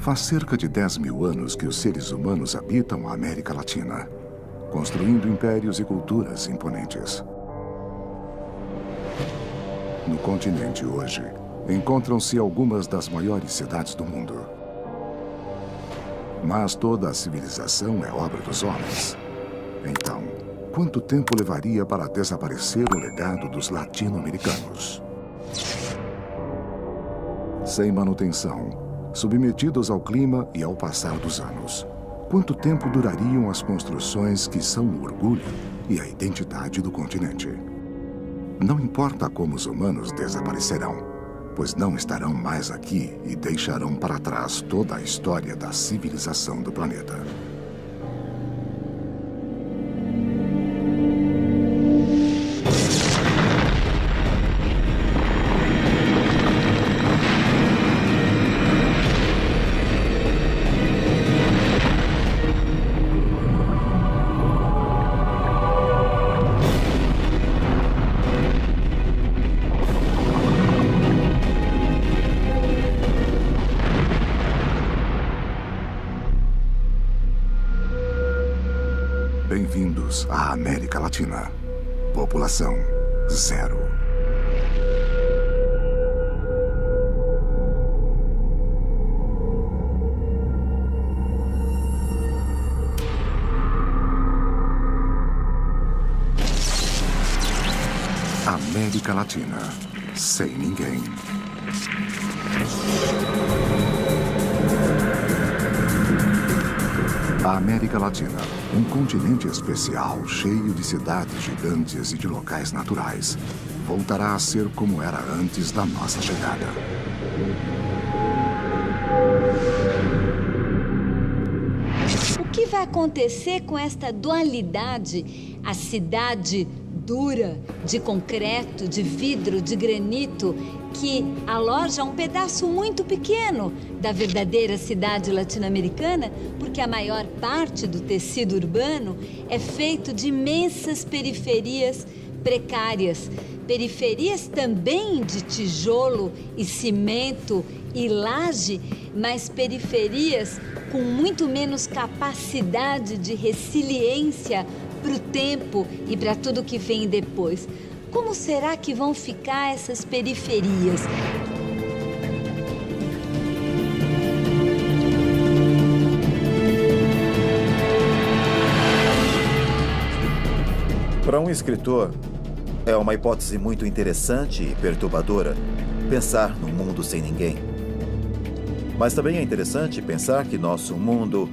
Faz cerca de 10 mil anos que os seres humanos habitam a América Latina, construindo impérios e culturas imponentes. No continente hoje, encontram-se algumas das maiores cidades do mundo. Mas toda a civilização é obra dos homens. Então, quanto tempo levaria para desaparecer o legado dos latino-americanos? Sem manutenção, submetidos ao clima e ao passar dos anos, quanto tempo durariam as construções que são o orgulho e a identidade do continente? Não importa como os humanos desaparecerão, pois não estarão mais aqui e deixarão para trás toda a história da civilização do planeta. Bem-vindos à América Latina. População zero. América Latina, sem ninguém. A América Latina, um continente especial, cheio de cidades gigantes e de locais naturais, voltará a ser como era antes da nossa chegada. O que vai acontecer com esta dualidade? A cidade dura, de concreto, de vidro, de granito, que aloja um pedaço muito pequeno da verdadeira cidade latino-americana, porque a maior parte do tecido urbano é feito de imensas periferias precárias. Periferias também de tijolo e cimento e laje, mas periferias com muito menos capacidade de resiliência para o tempo e para tudo que vem depois. Como será que vão ficar essas periferias? Para um escritor, é uma hipótese muito interessante e perturbadora pensar num mundo sem ninguém. Mas também é interessante pensar que nosso mundo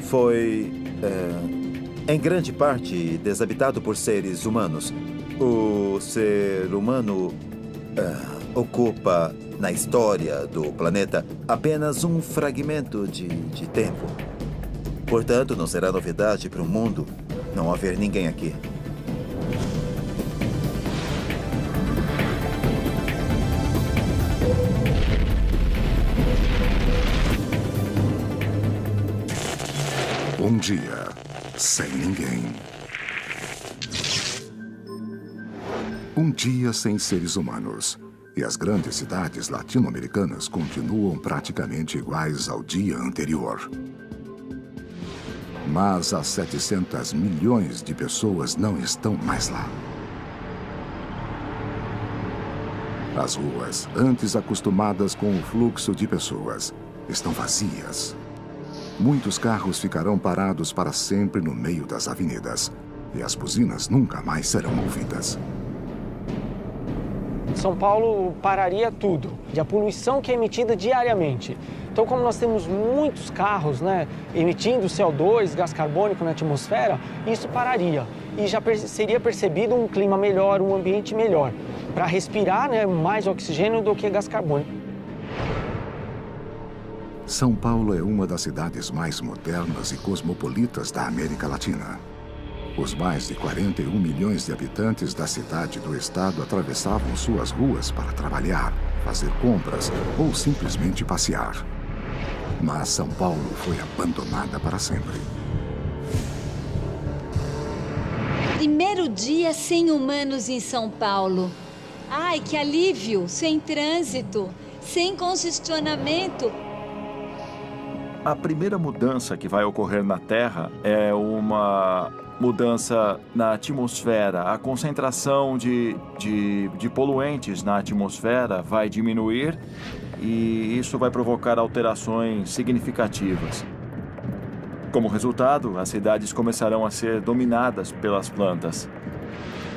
foi, em grande parte, desabitado por seres humanos. O ser humano ocupa, na história do planeta, apenas um fragmento de tempo. Portanto, não será novidade para o mundo não haver ninguém aqui. Um dia, sem ninguém. Um dia sem seres humanos. E as grandes cidades latino-americanas continuam praticamente iguais ao dia anterior. Mas as 700 milhões de pessoas não estão mais lá. As ruas, antes acostumadas com o fluxo de pessoas, estão vazias. Muitos carros ficarão parados para sempre no meio das avenidas. E as buzinas nunca mais serão ouvidas. São Paulo pararia tudo, e a poluição que é emitida diariamente. Então, como nós temos muitos carros, emitindo CO2, gás carbônico na atmosfera, isso pararia. E já seria percebido um clima melhor, um ambiente melhor, para respirar mais oxigênio do que gás carbônico. São Paulo é uma das cidades mais modernas e cosmopolitas da América Latina. Os mais de 41 milhões de habitantes da cidade do estado atravessavam suas ruas para trabalhar, fazer compras ou simplesmente passear. Mas São Paulo foi abandonada para sempre. Primeiro dia sem humanos em São Paulo. Ai, que alívio! Sem trânsito, sem congestionamento. A primeira mudança que vai ocorrer na Terra é uma mudança na atmosfera. A concentração de poluentes na atmosfera vai diminuir e isso vai provocar alterações significativas. Como resultado, as cidades começarão a ser dominadas pelas plantas.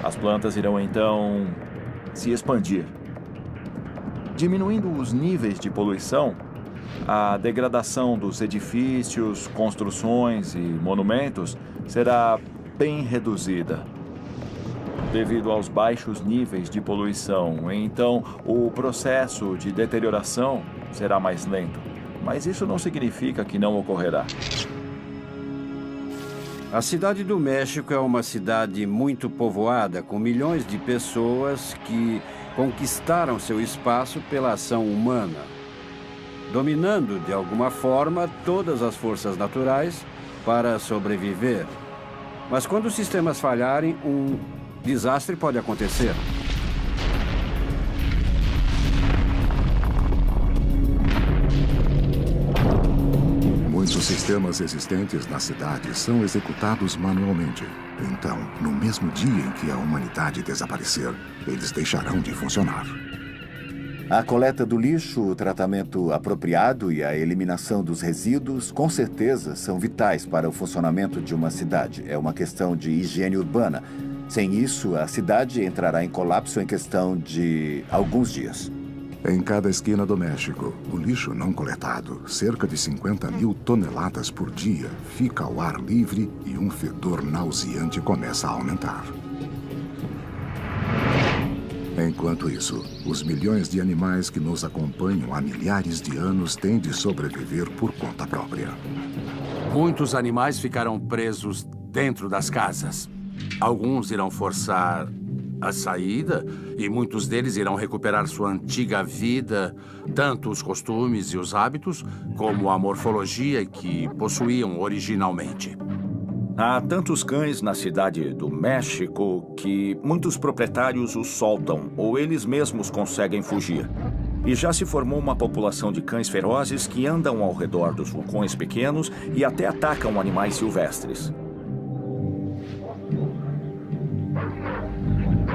As plantas irão, então, se expandir. Diminuindo os níveis de poluição, a degradação dos edifícios, construções e monumentos será bem reduzida devido aos baixos níveis de poluição. Então, o processo de deterioração será mais lento. Mas isso não significa que não ocorrerá. A cidade do México é uma cidade muito povoada, com milhões de pessoas que conquistaram seu espaço pela ação humana, dominando, de alguma forma, todas as forças naturais para sobreviver. Mas quando os sistemas falharem, um desastre pode acontecer. Muitos sistemas existentes na cidade são executados manualmente. Então, no mesmo dia em que a humanidade desaparecer, eles deixarão de funcionar. A coleta do lixo, o tratamento apropriado e a eliminação dos resíduos, com certeza, são vitais para o funcionamento de uma cidade. É uma questão de higiene urbana. Sem isso, a cidade entrará em colapso em questão de alguns dias. Em cada esquina do México, o lixo não coletado, cerca de 50.000 toneladas por dia, fica ao ar livre e um fedor nauseante começa a aumentar. Enquanto isso, os milhões de animais que nos acompanham há milhares de anos têm de sobreviver por conta própria. Muitos animais ficarão presos dentro das casas. Alguns irão forçar a saída e muitos deles irão recuperar sua antiga vida, tanto os costumes e os hábitos, como a morfologia que possuíam originalmente. Há tantos cães na cidade do México que muitos proprietários os soltam ou eles mesmos conseguem fugir. E já se formou uma população de cães ferozes que andam ao redor dos vulcões pequenos e até atacam animais silvestres.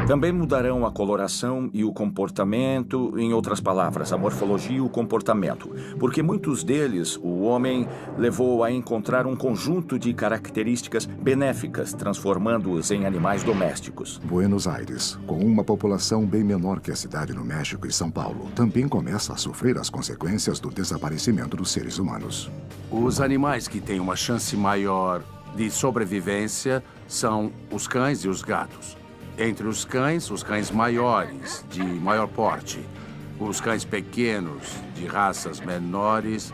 Também mudarão a coloração e o comportamento, em outras palavras, a morfologia e o comportamento, porque muitos deles o homem levou a encontrar um conjunto de características benéficas, transformando-os em animais domésticos. Buenos Aires, com uma população bem menor que a cidade no México e São Paulo, também começa a sofrer as consequências do desaparecimento dos seres humanos. Os animais que têm uma chance maior de sobrevivência são os cães e os gatos. Entre os cães maiores, de maior porte. Os cães pequenos, de raças menores,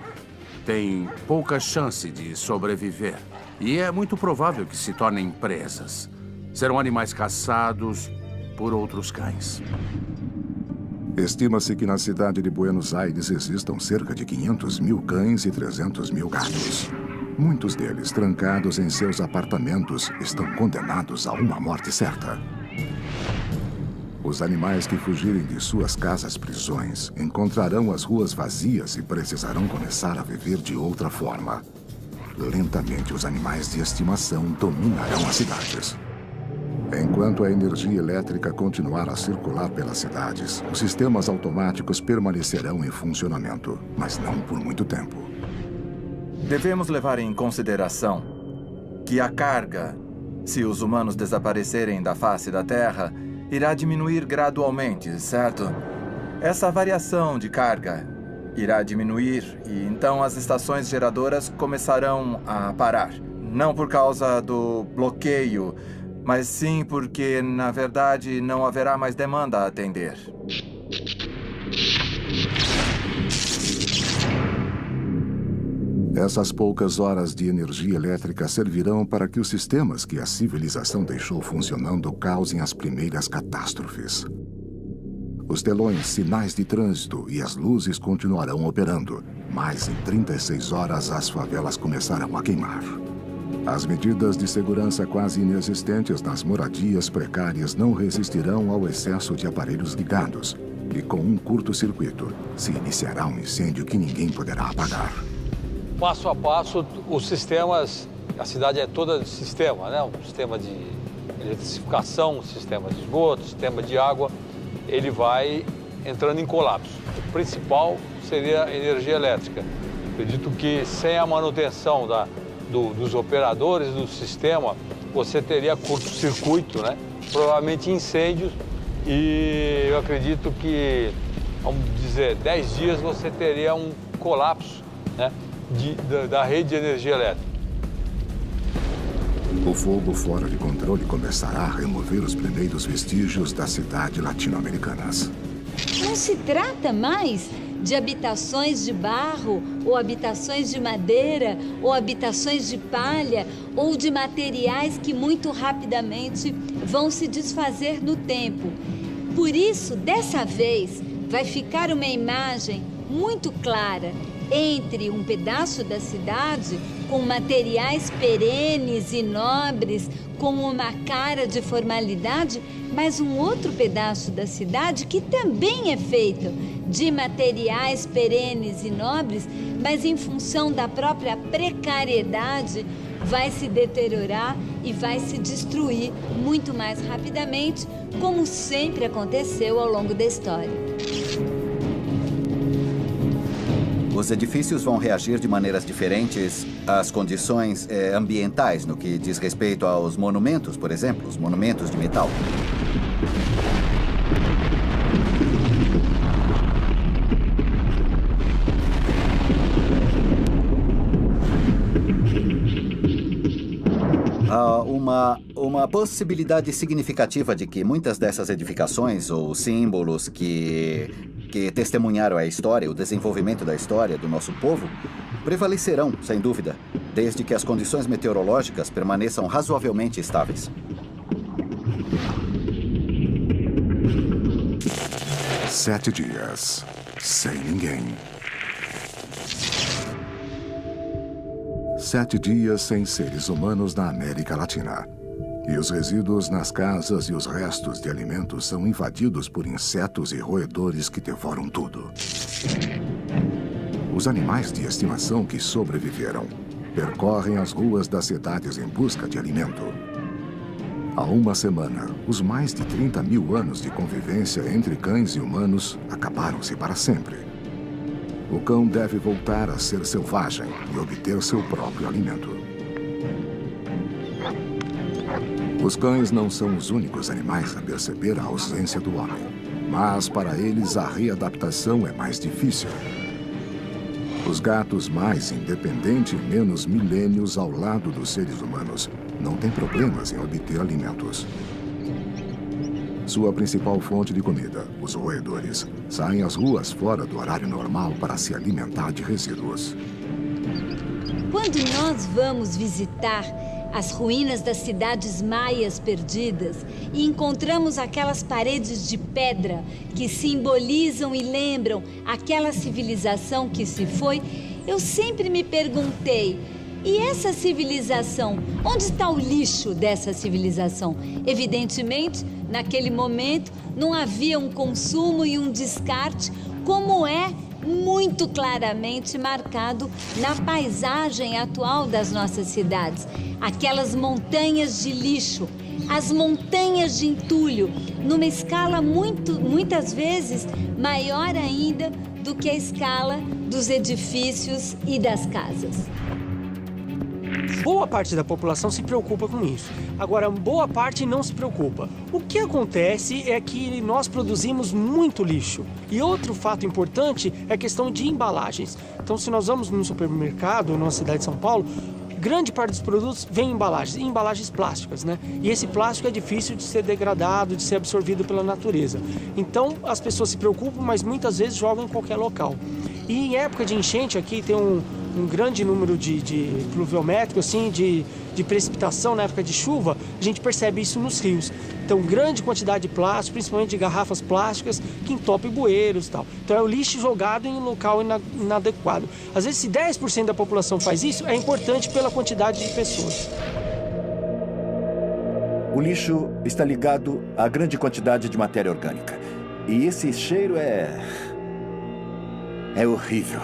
têm pouca chance de sobreviver. E é muito provável que se tornem presas. Serão animais caçados por outros cães. Estima-se que na cidade de Buenos Aires existam cerca de 500.000 cães e 300.000 gatos. Muitos deles, trancados em seus apartamentos, estão condenados a uma morte certa. Os animais que fugirem de suas casas-prisões encontrarão as ruas vazias e precisarão começar a viver de outra forma. Lentamente, os animais de estimação dominarão as cidades. Enquanto a energia elétrica continuar a circular pelas cidades, os sistemas automáticos permanecerão em funcionamento, mas não por muito tempo. Devemos levar em consideração que a carga, se os humanos desaparecerem da face da Terra, irá diminuir gradualmente, certo? Essa variação de carga irá diminuir e então as estações geradoras começarão a parar. Não por causa do bloqueio, mas sim porque, na verdade, não haverá mais demanda a atender. Essas poucas horas de energia elétrica servirão para que os sistemas que a civilização deixou funcionando causem as primeiras catástrofes. Os telões, sinais de trânsito e as luzes continuarão operando, mas em 36 horas as favelas começarão a queimar. As medidas de segurança quase inexistentes nas moradias precárias não resistirão ao excesso de aparelhos ligados, e com um curto-circuito se iniciará um incêndio que ninguém poderá apagar. passo a passo, os sistemas, a cidade é toda de sistema, né? Um sistema de eletrificação, um sistema de esgoto, um sistema de água, ele vai entrando em colapso. O principal seria a energia elétrica. Acredito que sem a manutenção dos operadores do sistema, você teria curto-circuito, né? Provavelmente incêndios, e eu acredito que, vamos dizer, 10 dias você teria um colapso, né, da rede de energia elétrica. O fogo fora de controle começará a remover os primeiros vestígios da cidade latino-americanas. Não se trata mais de habitações de barro, ou habitações de madeira, ou habitações de palha, ou de materiais que muito rapidamente vão se desfazer no tempo. Por isso, dessa vez, vai ficar uma imagem muito clara entre um pedaço da cidade com materiais perenes e nobres, com uma cara de formalidade, mas um outro pedaço da cidade que também é feito de materiais perenes e nobres, mas em função da própria precariedade vai se deteriorar e vai se destruir muito mais rapidamente, como sempre aconteceu ao longo da história. Os edifícios vão reagir de maneiras diferentes às condições ambientais, no que diz respeito aos monumentos, por exemplo, os monumentos de metal. Há uma possibilidade significativa de que muitas dessas edificações ou símbolos que testemunharam a história, o desenvolvimento da história do nosso povo, prevalecerão, sem dúvida, desde que as condições meteorológicas permaneçam razoavelmente estáveis. Sete dias, sem ninguém. 7 dias sem seres humanos na América Latina. E os resíduos nas casas e os restos de alimentos são invadidos por insetos e roedores que devoram tudo. Os animais de estimação que sobreviveram percorrem as ruas das cidades em busca de alimento. Há uma semana, os mais de 30 mil anos de convivência entre cães e humanos acabaram-se para sempre. O cão deve voltar a ser selvagem e obter seu próprio alimento. Os cães não são os únicos animais a perceber a ausência do homem, mas para eles a readaptação é mais difícil. Os gatos, mais independentes e menos milênios ao lado dos seres humanos, não têm problemas em obter alimentos. Sua principal fonte de comida, os roedores, saem às ruas fora do horário normal para se alimentar de resíduos. Quando nós vamos visitar as ruínas das cidades maias perdidas e encontramos aquelas paredes de pedra que simbolizam e lembram aquela civilização que se foi, eu sempre me perguntei, e essa civilização? Onde está o lixo dessa civilização? Evidentemente, naquele momento, não havia um consumo e um descarte como é muito claramente marcado na paisagem atual das nossas cidades. Aquelas montanhas de lixo, as montanhas de entulho, numa escala muitas vezes maior ainda do que a escala dos edifícios e das casas. Boa parte da população se preocupa com isso. Agora, boa parte não se preocupa. O que acontece é que nós produzimos muito lixo. E outro fato importante é a questão de embalagens. Então, se nós vamos no supermercado, na cidade de São Paulo, grande parte dos produtos vem em embalagens plásticas, né? E esse plástico é difícil de ser degradado, de ser absorvido pela natureza. Então, as pessoas se preocupam, mas muitas vezes jogam em qualquer local. E em época de enchente, aqui tem um grande número de pluviométrico, assim, de precipitação na época de chuva, a gente percebe isso nos rios. Então, grande quantidade de plástico, principalmente de garrafas plásticas, que entopem bueiros e tal. Então, é o lixo jogado em um local inadequado. Às vezes, se 10% da população faz isso, é importante pela quantidade de pessoas. O lixo está ligado à grande quantidade de matéria orgânica. E esse cheiro é horrível.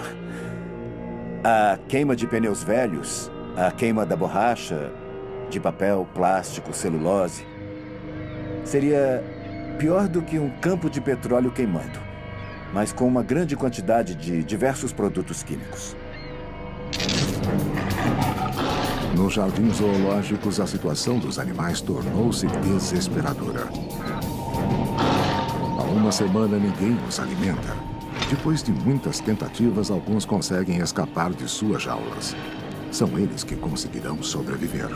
A queima de pneus velhos, a queima da borracha, de papel, plástico, celulose, seria pior do que um campo de petróleo queimando, mas com uma grande quantidade de diversos produtos químicos. Nos jardins zoológicos, a situação dos animais tornou-se desesperadora. Há uma semana, ninguém os alimenta. Depois de muitas tentativas, alguns conseguem escapar de suas jaulas. São eles que conseguirão sobreviver.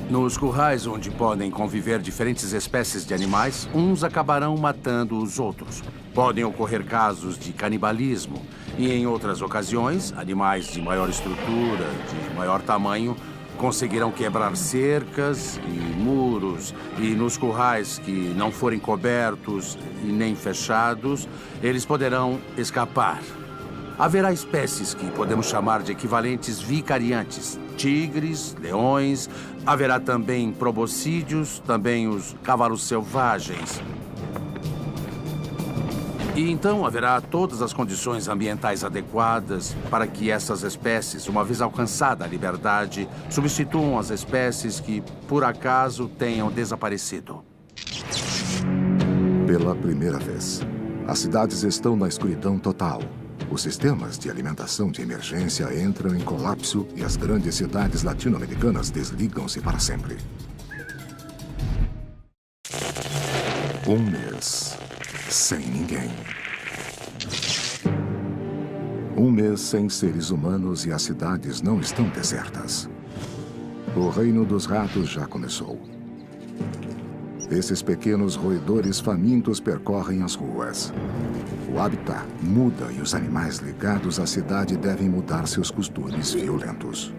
Nos currais onde podem conviver diferentes espécies de animais, uns acabarão matando os outros. Podem ocorrer casos de canibalismo e, em outras ocasiões, animais de maior estrutura, de maior tamanho, conseguirão quebrar cercas e muros. E nos currais que não forem cobertos e nem fechados, eles poderão escapar. Haverá espécies que podemos chamar de equivalentes vicariantes. Tigres, leões, haverá também proboscídeos, também os cavalos selvagens. E então haverá todas as condições ambientais adequadas para que essas espécies, uma vez alcançada a liberdade, substituam as espécies que, por acaso, tenham desaparecido. Pela primeira vez, as cidades estão na escuridão total. Os sistemas de alimentação de emergência entram em colapso e as grandes cidades latino-americanas desligam-se para sempre. Um mês sem ninguém. Um mês sem seres humanos e as cidades não estão desertas. O reino dos ratos já começou. Esses pequenos roedores famintos percorrem as ruas. O habitat muda e os animais ligados à cidade devem mudar seus costumes violentos.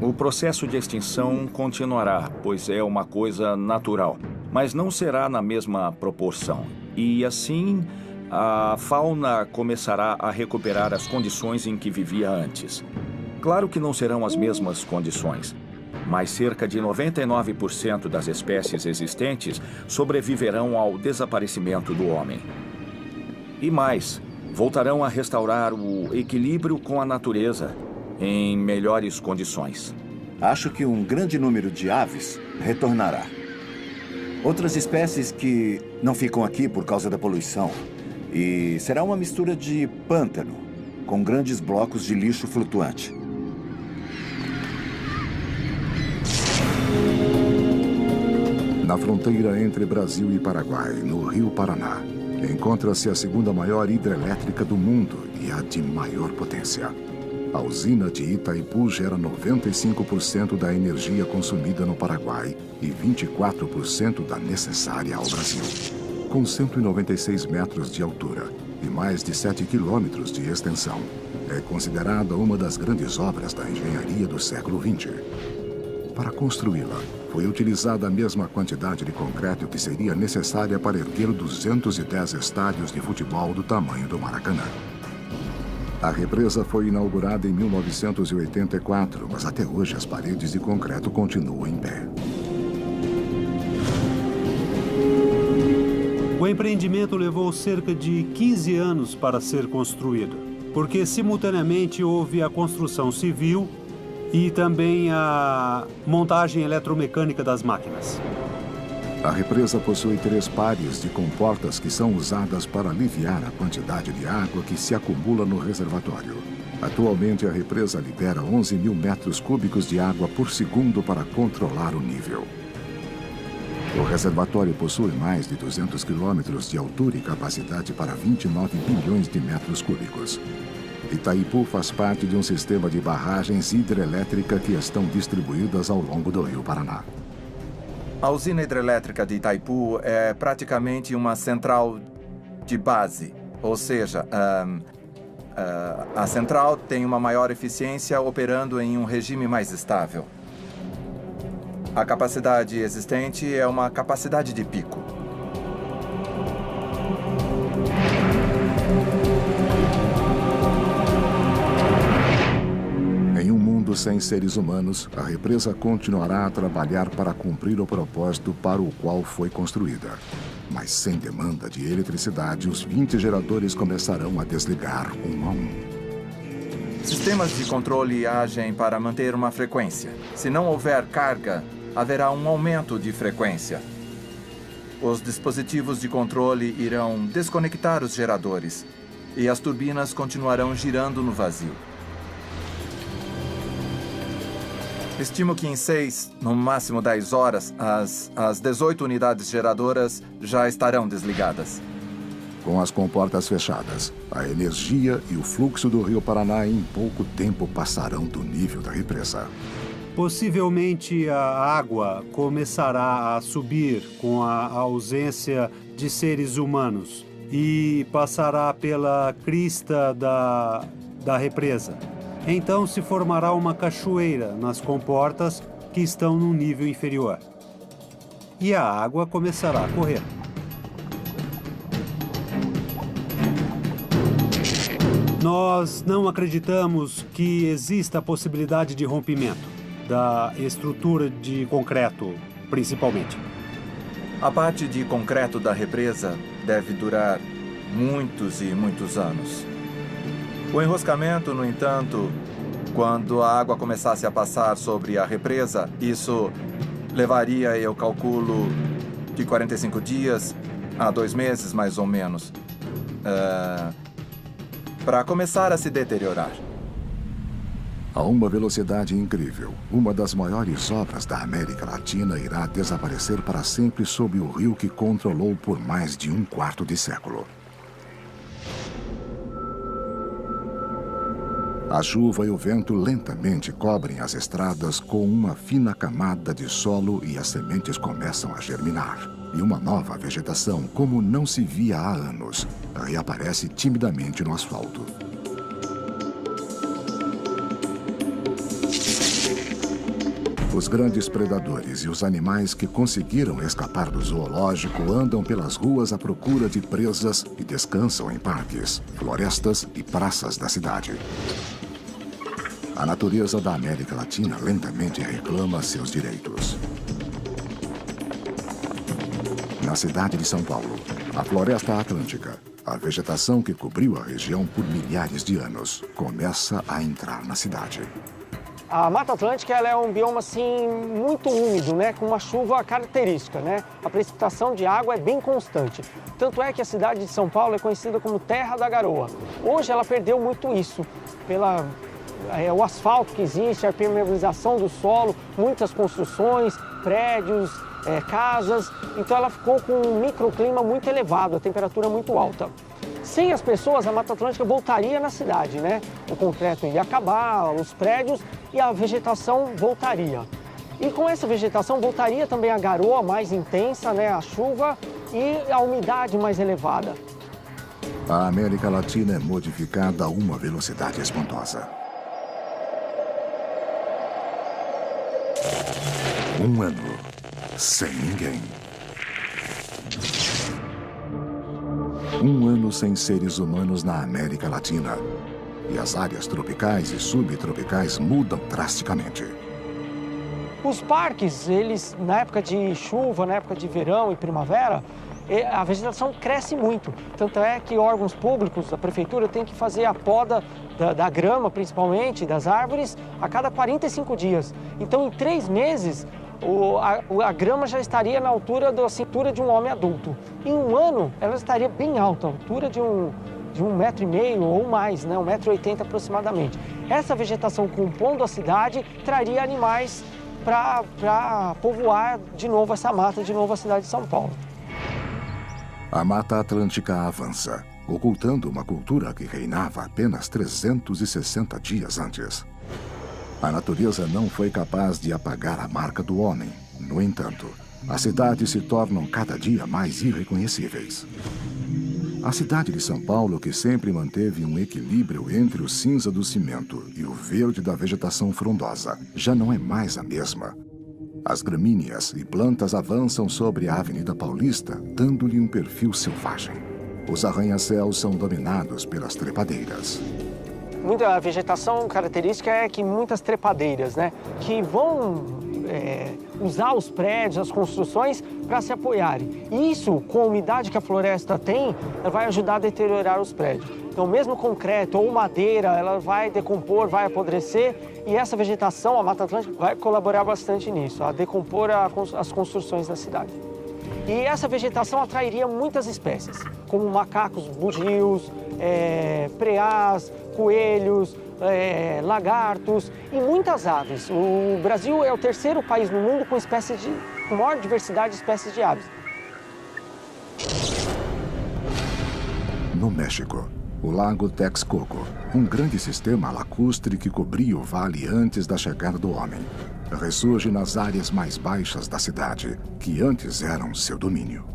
O processo de extinção continuará, pois é uma coisa natural, mas não será na mesma proporção. E assim, a fauna começará a recuperar as condições em que vivia antes. Claro que não serão as mesmas condições, mas cerca de 99% das espécies existentes sobreviverão ao desaparecimento do homem. E mais, voltarão a restaurar o equilíbrio com a natureza em melhores condições. Acho que um grande número de aves retornará. Outras espécies que não ficam aqui por causa da poluição. E será uma mistura de pântano com grandes blocos de lixo flutuante. Na fronteira entre Brasil e Paraguai, no Rio Paraná, encontra-se a segunda maior hidrelétrica do mundo e a de maior potência. A usina de Itaipu gera 95% da energia consumida no Paraguai e 24% da necessária ao Brasil. Com 196 metros de altura e mais de 7 quilômetros de extensão, é considerada uma das grandes obras da engenharia do século XX. Para construí-la, foi utilizada a mesma quantidade de concreto que seria necessária para erguer 210 estádios de futebol do tamanho do Maracanã. A represa foi inaugurada em 1984, mas até hoje as paredes de concreto continuam em pé. O empreendimento levou cerca de 15 anos para ser construído, porque simultaneamente houve a construção civil e também a montagem eletromecânica das máquinas. A represa possui 3 pares de comportas que são usadas para aliviar a quantidade de água que se acumula no reservatório. Atualmente, a represa libera 11 mil metros cúbicos de água por segundo para controlar o nível. O reservatório possui mais de 200 quilômetros de altura e capacidade para 29 bilhões de metros cúbicos. Itaipu faz parte de um sistema de barragens hidrelétrica que estão distribuídas ao longo do Rio Paraná. A usina hidrelétrica de Itaipu é praticamente uma central de base, ou seja, a central tem uma maior eficiência operando em um regime mais estável. A capacidade existente é uma capacidade de pico. Sem seres humanos, a represa continuará a trabalhar para cumprir o propósito para o qual foi construída. Mas sem demanda de eletricidade, os 20 geradores começarão a desligar um a um. Sistemas de controle agem para manter uma frequência. Se não houver carga, haverá um aumento de frequência. Os dispositivos de controle irão desconectar os geradores e as turbinas continuarão girando no vazio. Estimo que em 6, no máximo 10 horas, as 18 unidades geradoras já estarão desligadas. Com as comportas fechadas, a energia e o fluxo do Rio Paraná em pouco tempo passarão do nível da represa. Possivelmente a água começará a subir com a ausência de seres humanos e passará pela crista da represa. Então se formará uma cachoeira nas comportas que estão no nível inferior. E a água começará a correr. Nós não acreditamos que exista a possibilidade de rompimento da estrutura de concreto, principalmente. A parte de concreto da represa deve durar muitos e muitos anos. O enroscamento, no entanto, quando a água começasse a passar sobre a represa, isso levaria, eu calculo, de 45 dias a 2 meses, mais ou menos, para começar a se deteriorar. A uma velocidade incrível, uma das maiores obras da América Latina irá desaparecer para sempre sob o rio que controlou por mais de um quarto de século. A chuva e o vento lentamente cobrem as estradas com uma fina camada de solo e as sementes começam a germinar. E uma nova vegetação, como não se via há anos, reaparece timidamente no asfalto. Os grandes predadores e os animais que conseguiram escapar do zoológico andam pelas ruas à procura de presas e descansam em parques, florestas e praças da cidade. A natureza da América Latina lentamente reclama seus direitos. Na cidade de São Paulo, a floresta atlântica, a vegetação que cobriu a região por milhares de anos, começa a entrar na cidade. A Mata Atlântica ela é um bioma assim, muito úmido, né, com uma chuva característica. Né? A precipitação de água é bem constante. Tanto é que a cidade de São Paulo é conhecida como Terra da Garoa. Hoje ela perdeu muito isso, o asfalto que existe, a permeabilização do solo, muitas construções, prédios, casas. Então ela ficou com um microclima muito elevado, a temperatura muito alta. Sem as pessoas, a Mata Atlântica voltaria na cidade, né? O concreto ia acabar, os prédios e a vegetação voltaria. E com essa vegetação voltaria também a garoa mais intensa, né? A chuva e a umidade mais elevada. A América Latina é modificada a uma velocidade espantosa. Um ano sem ninguém. Um ano sem seres humanos na América Latina. E as áreas tropicais e subtropicais mudam drasticamente. Os parques, eles, na época de chuva, na época de verão e primavera, a vegetação cresce muito. Tanto é que órgãos públicos da prefeitura têm que fazer a poda da grama, principalmente, das árvores, a cada 45 dias. Então, em 3 meses, a grama já estaria na altura da cintura de um homem adulto. Em um ano, ela estaria bem alta, a altura de um 1,5 metro ou mais, né? 1,80 metro aproximadamente. Essa vegetação compondo a cidade traria animais para povoar de novo essa mata, de novo a cidade de São Paulo. A Mata Atlântica avança, ocultando uma cultura que reinava apenas 360 dias antes. A natureza não foi capaz de apagar a marca do homem. No entanto, as cidades se tornam cada dia mais irreconhecíveis. A cidade de São Paulo, que sempre manteve um equilíbrio entre o cinza do cimento e o verde da vegetação frondosa, já não é mais a mesma. As gramíneas e plantas avançam sobre a Avenida Paulista, dando-lhe um perfil selvagem. Os arranha-céus são dominados pelas trepadeiras. A vegetação característica é que muitas trepadeiras, né, que vão usar os prédios, as construções para se apoiarem. E isso, com a umidade que a floresta tem, vai ajudar a deteriorar os prédios. Então, mesmo concreto ou madeira, ela vai decompor, vai apodrecer, e essa vegetação, a Mata Atlântica, vai colaborar bastante nisso, a decompor as construções da cidade. E essa vegetação atrairia muitas espécies, como macacos, bugios, preás, coelhos, lagartos e muitas aves. O Brasil é o terceiro país no mundo com maior diversidade de espécies de aves. No México, o Lago Texcoco, um grande sistema lacustre que cobria o vale antes da chegada do homem, ressurge nas áreas mais baixas da cidade, que antes eram seu domínio.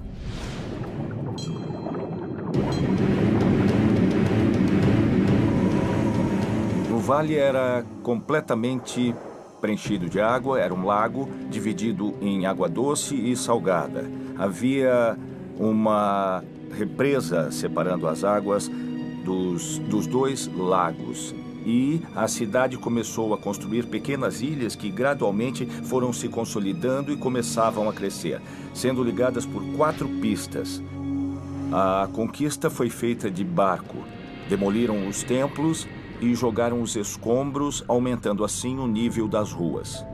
O vale era completamente preenchido de água, era um lago dividido em água doce e salgada. Havia uma represa separando as águas dos dois lagos. E a cidade começou a construir pequenas ilhas que gradualmente foram se consolidando e começavam a crescer, sendo ligadas por 4 pistas. A conquista foi feita de barco. Demoliram os templos e jogaram os escombros, aumentando assim o nível das ruas.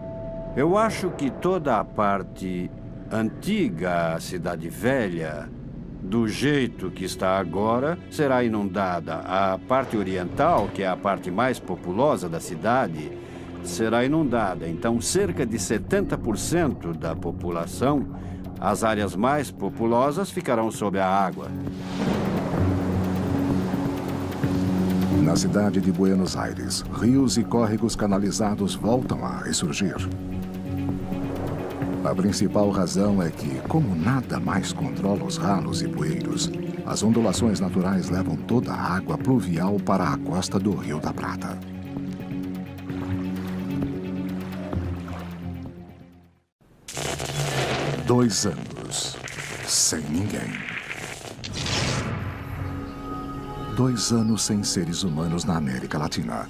Eu acho que toda a parte antiga, a Cidade Velha, do jeito que está agora, será inundada. A parte oriental, que é a parte mais populosa da cidade, será inundada. Então, cerca de 70% da população, as áreas mais populosas, ficarão sob a água. Na cidade de Buenos Aires, rios e córregos canalizados voltam a ressurgir. A principal razão é que, como nada mais controla os ralos e bueiros, as ondulações naturais levam toda a água pluvial para a costa do Rio da Prata. Dois anos sem ninguém. 2 anos sem seres humanos na América Latina.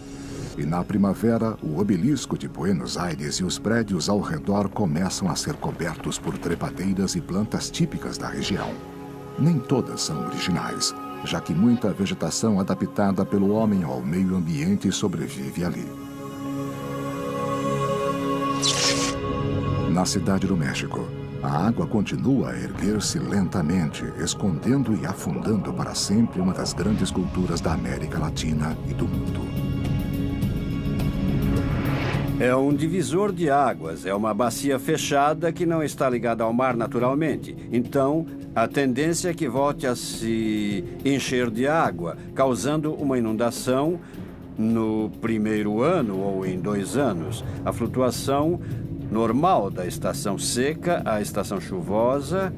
E na primavera, o obelisco de Buenos Aires e os prédios ao redor começam a ser cobertos por trepadeiras e plantas típicas da região. Nem todas são originais, já que muita vegetação adaptada pelo homem ao meio ambiente sobrevive ali. Na cidade do México, a água continua a erguer-se lentamente, escondendo e afundando para sempre uma das grandes culturas da América Latina e do mundo. É um divisor de águas, é uma bacia fechada que não está ligada ao mar naturalmente. Então, a tendência é que volte a se encher de água, causando uma inundação no primeiro ano ou em 2 anos. A flutuação normal da estação seca à estação chuvosa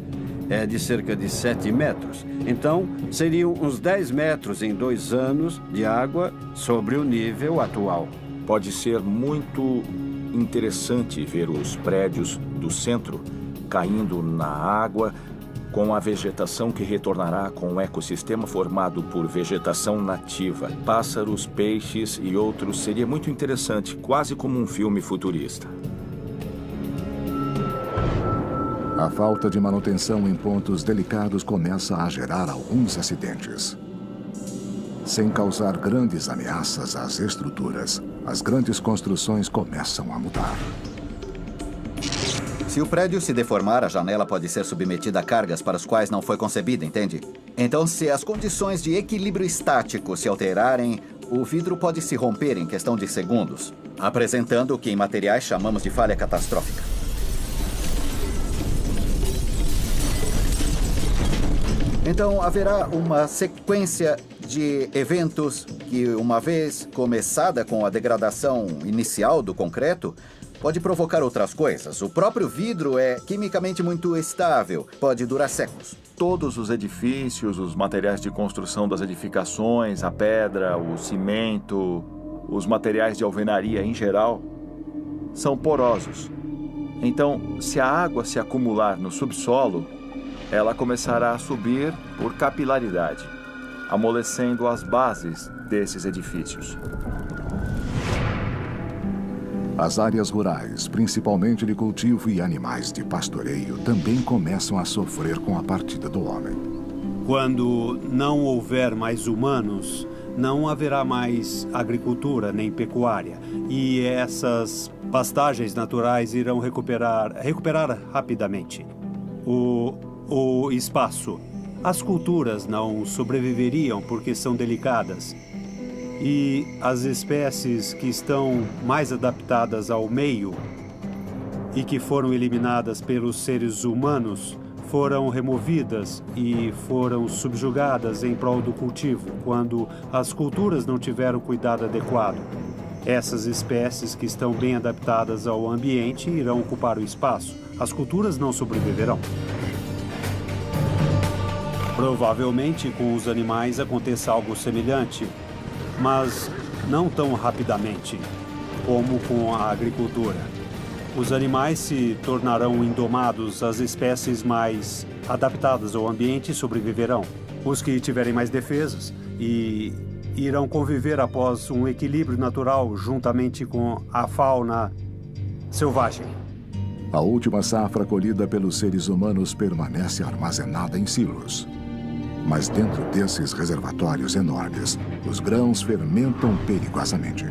é de cerca de 7 metros. Então, seriam uns 10 metros em 2 anos de água sobre o nível atual. Pode ser muito interessante ver os prédios do centro caindo na água com a vegetação que retornará com um ecossistema formado por vegetação nativa, pássaros, peixes e outros. Seria muito interessante, quase como um filme futurista. A falta de manutenção em pontos delicados começa a gerar alguns acidentes. Sem causar grandes ameaças às estruturas, as grandes construções começam a mudar. Se o prédio se deformar, a janela pode ser submetida a cargas para as quais não foi concebida, entende? Então, se as condições de equilíbrio estático se alterarem, o vidro pode se romper em questão de segundos, apresentando o que em materiais chamamos de falha catastrófica. Então, haverá uma sequência de eventos que, uma vez começada com a degradação inicial do concreto, pode provocar outras coisas. O próprio vidro é quimicamente muito estável, pode durar séculos. Todos os edifícios, os materiais de construção das edificações, a pedra, o cimento, os materiais de alvenaria em geral, são porosos. Então, se a água se acumular no subsolo, ela começará a subir por capilaridade, amolecendo as bases desses edifícios. As áreas rurais, principalmente de cultivo e animais de pastoreio, também começam a sofrer com a partida do homem. Quando não houver mais humanos, não haverá mais agricultura nem pecuária. E essas pastagens naturais irão recuperar rapidamente o espaço. As culturas não sobreviveriam porque são delicadas. E as espécies que estão mais adaptadas ao meio e que foram eliminadas pelos seres humanos foram removidas e foram subjugadas em prol do cultivo, quando as culturas não tiveram cuidado adequado. Essas espécies que estão bem adaptadas ao ambiente irão ocupar o espaço. As culturas não sobreviverão. Provavelmente com os animais aconteça algo semelhante, mas não tão rapidamente como com a agricultura. Os animais se tornarão indomados, as espécies mais adaptadas ao ambiente sobreviverão. Os que tiverem mais defesas e irão conviver após um equilíbrio natural juntamente com a fauna selvagem. A última safra colhida pelos seres humanos permanece armazenada em silos. Mas dentro desses reservatórios enormes, os grãos fermentam perigosamente.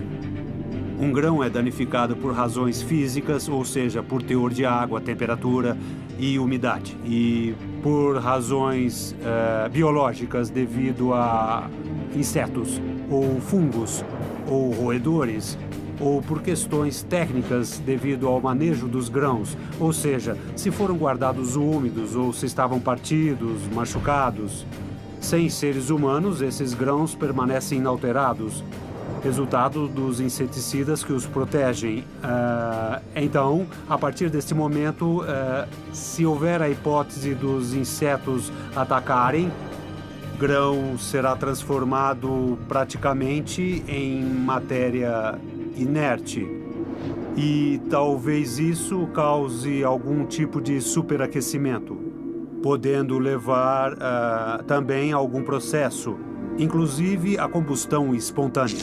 Um grão é danificado por razões físicas, ou seja, por teor de água, temperatura e umidade. E por razões biológicas, devido a insetos, ou fungos, ou roedores, ou por questões técnicas devido ao manejo dos grãos, ou seja, se foram guardados úmidos ou se estavam partidos, machucados. Sem seres humanos, esses grãos permanecem inalterados, resultado dos inseticidas que os protegem. Então, a partir desse momento, se houver a hipótese dos insetos atacarem, grão será transformado praticamente em matéria inerte. E talvez isso cause algum tipo de superaquecimento, podendo levar também a algum processo, inclusive a combustão espontânea.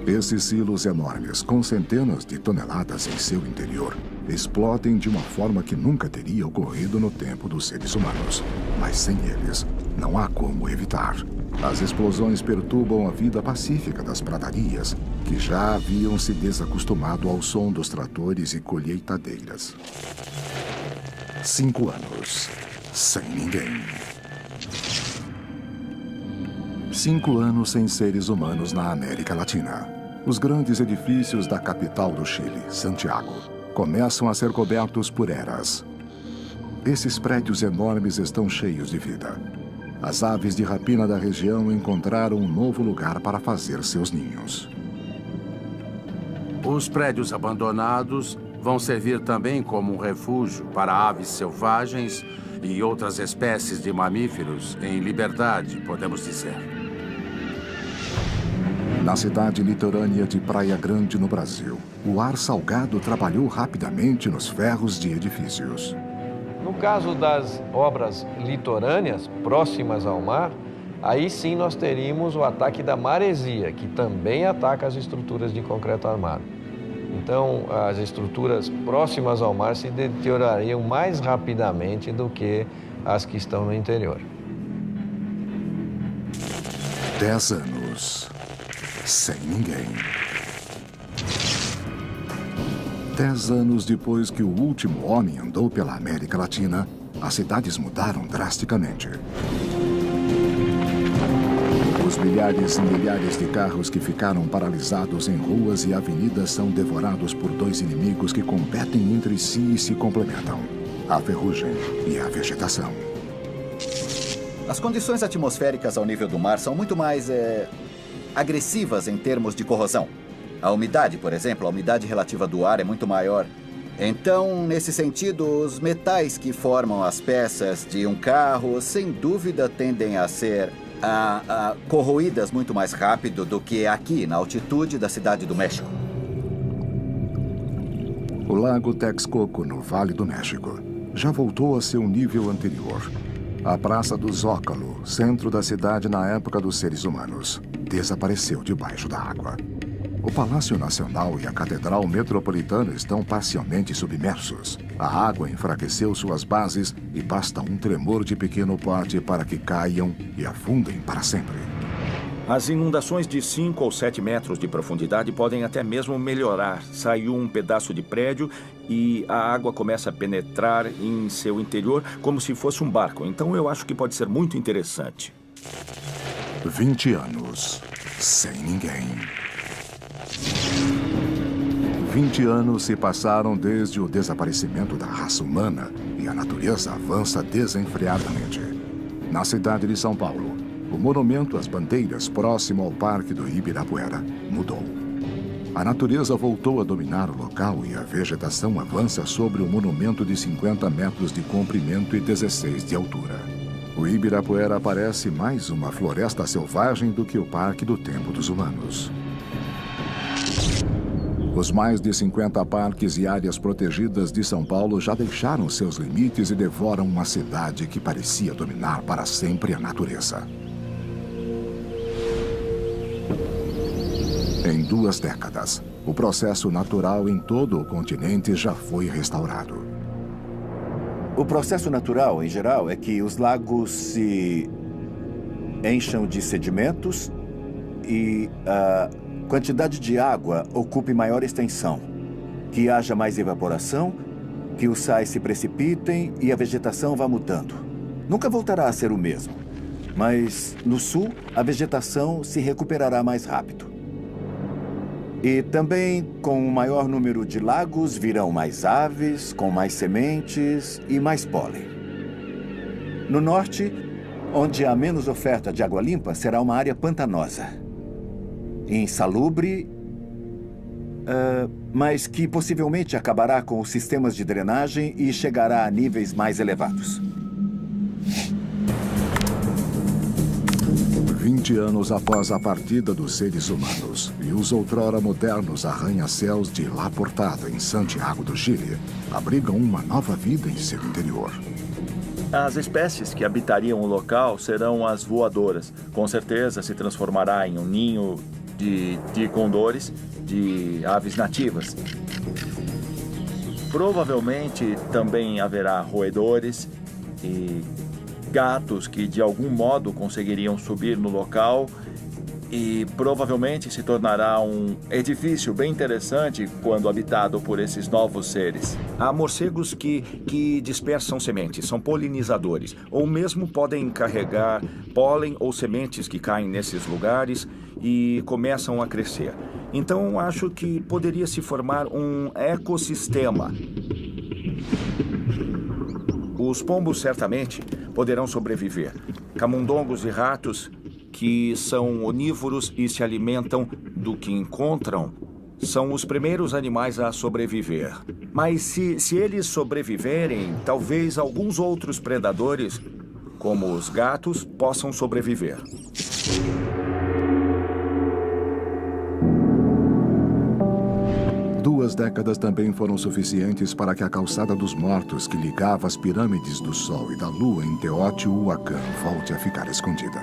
Esses silos enormes, com centenas de toneladas em seu interior, explodem de uma forma que nunca teria ocorrido no tempo dos seres humanos. Mas sem eles, não há como evitar. As explosões perturbam a vida pacífica das pradarias, que já haviam se desacostumado ao som dos tratores e colheitadeiras. 5 anos, sem ninguém. 5 anos sem seres humanos na América Latina. Os grandes edifícios da capital do Chile, Santiago, começam a ser cobertos por eras. Esses prédios enormes estão cheios de vida. As aves de rapina da região encontraram um novo lugar para fazer seus ninhos. Os prédios abandonados vão servir também como um refúgio para aves selvagens e outras espécies de mamíferos em liberdade, podemos dizer. Na cidade litorânea de Praia Grande, no Brasil, o ar salgado trabalhou rapidamente nos ferros de edifícios. No caso das obras litorâneas, próximas ao mar, aí sim nós teríamos o ataque da maresia, que também ataca as estruturas de concreto armado. Então, as estruturas próximas ao mar se deteriorariam mais rapidamente do que as que estão no interior. 10 anos. Sem ninguém. 10 anos depois que o último homem andou pela América Latina, as cidades mudaram drasticamente. Os milhares e milhares de carros que ficaram paralisados em ruas e avenidas são devorados por 2 inimigos que competem entre si e se complementam: a ferrugem e a vegetação. As condições atmosféricas ao nível do mar são muito mais agressivas em termos de corrosão. A umidade, por exemplo, a umidade relativa do ar é muito maior. Então, nesse sentido, os metais que formam as peças de um carro, sem dúvida, tendem a ser corroídas muito mais rápido do que aqui, na altitude da cidade do México. O lago Texcoco, no Vale do México, já voltou a seu nível anterior. A Praça do Zócalo, centro da cidade na época dos seres humanos, desapareceu debaixo da água. O Palácio Nacional e a Catedral Metropolitana estão parcialmente submersos. A água enfraqueceu suas bases e basta um tremor de pequeno porte para que caiam e afundem para sempre. As inundações de 5 ou 7 metros de profundidade podem até mesmo melhorar. Saiu um pedaço de prédio e a água começa a penetrar em seu interior como se fosse um barco. Então eu acho que pode ser muito interessante. 20 anos sem ninguém. 20 anos se passaram desde o desaparecimento da raça humana e a natureza avança desenfreadamente. Na cidade de São Paulo, o monumento às bandeiras próximo ao Parque do Ibirapuera mudou. A natureza voltou a dominar o local e a vegetação avança sobre o monumento de 50 metros de comprimento e 16 de altura. O Ibirapuera parece mais uma floresta selvagem do que o Parque do Tempo dos Humanos. Os mais de 50 parques e áreas protegidas de São Paulo já deixaram seus limites e devoram uma cidade que parecia dominar para sempre a natureza. Em 2 décadas, o processo natural em todo o continente já foi restaurado. O processo natural, em geral, é que os lagos se encham de sedimentos e a quantidade de água ocupe maior extensão, que haja mais evaporação, que os sais se precipitem e a vegetação vá mudando. Nunca voltará a ser o mesmo, mas no sul a vegetação se recuperará mais rápido. E também, com um maior número de lagos, virão mais aves, com mais sementes e mais pólen. No norte, onde há menos oferta de água limpa, será uma área pantanosa. Insalubre, mas que possivelmente acabará com os sistemas de drenagem e chegará a níveis mais elevados. 20 anos após a partida dos seres humanos e os outrora modernos arranha-céus de La Portada, em Santiago do Chile, abrigam uma nova vida em seu interior. As espécies que habitariam o local serão as voadoras. Com certeza se transformará em um ninho de condores, de aves nativas. Provavelmente também haverá roedores e gatos que de algum modo conseguiriam subir no local e provavelmente se tornará um edifício bem interessante quando habitado por esses novos seres. Há morcegos que dispersam sementes, são polinizadores, ou mesmo podem carregar pólen ou sementes que caem nesses lugares e começam a crescer. Então, acho que poderia se formar um ecossistema. Os pombos certamente poderão sobreviver. Camundongos e ratos, que são onívoros e se alimentam do que encontram, são os primeiros animais a sobreviver. Mas se eles sobreviverem, talvez alguns outros predadores, como os gatos, possam sobreviver. Duas décadas também foram suficientes para que a Calçada dos Mortos, que ligava as pirâmides do Sol e da Lua em Teotihuacan, volte a ficar escondida.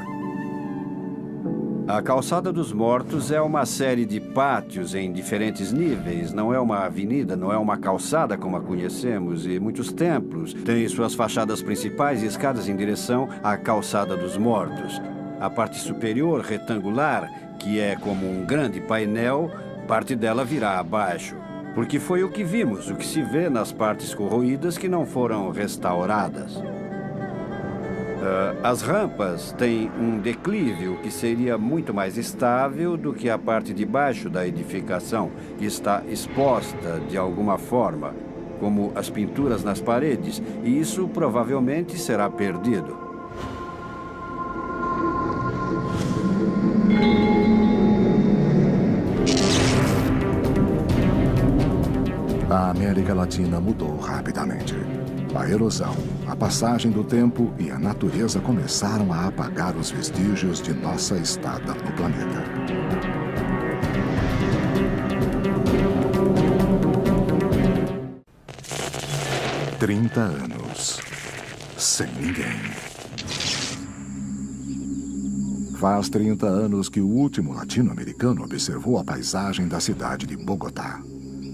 A Calçada dos Mortos é uma série de pátios em diferentes níveis. Não é uma avenida, não é uma calçada como a conhecemos. E muitos templos têm suas fachadas principais e escadas em direção à Calçada dos Mortos. A parte superior, retangular, que é como um grande painel, parte dela virá abaixo. Porque foi o que vimos, o que se vê nas partes corroídas que não foram restauradas. As rampas têm um declive, o que seria muito mais estável do que a parte de baixo da edificação, que está exposta de alguma forma, como as pinturas nas paredes, e isso provavelmente será perdido. A América Latina mudou rapidamente. A erosão, a passagem do tempo e a natureza começaram a apagar os vestígios de nossa estada no planeta. – 30 anos sem ninguém. Faz 30 anos que o último latino-americano observou a paisagem da cidade de Bogotá.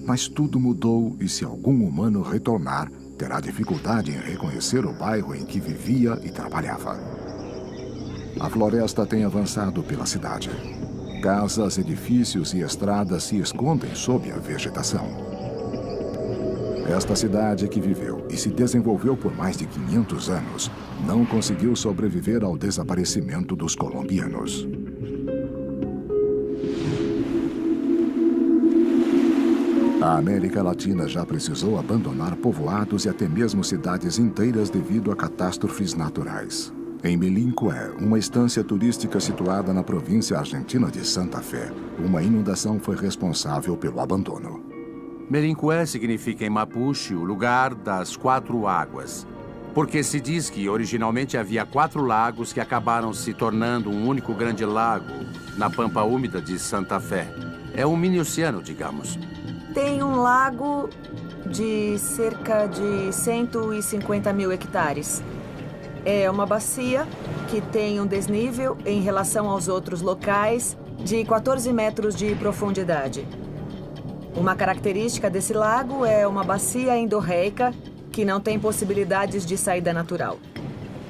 Mas tudo mudou e se algum humano retornar, terá dificuldade em reconhecer o bairro em que vivia e trabalhava. A floresta tem avançado pela cidade. Casas, edifícios e estradas se escondem sob a vegetação. Esta cidade que viveu e se desenvolveu por mais de 500 anos não conseguiu sobreviver ao desaparecimento dos colombianos. A América Latina já precisou abandonar povoados e até mesmo cidades inteiras devido a catástrofes naturais. Em Melincué, uma estância turística situada na província argentina de Santa Fé, uma inundação foi responsável pelo abandono. Melincué significa em Mapuche o lugar das 4 águas, porque se diz que originalmente havia 4 lagos que acabaram se tornando um único grande lago na pampa úmida de Santa Fé. É um mini oceano, digamos. Tem um lago de cerca de 150 mil hectares. É uma bacia que tem um desnível em relação aos outros locais de 14 metros de profundidade. Uma característica desse lago é uma bacia endorreica que não tem possibilidades de saída natural.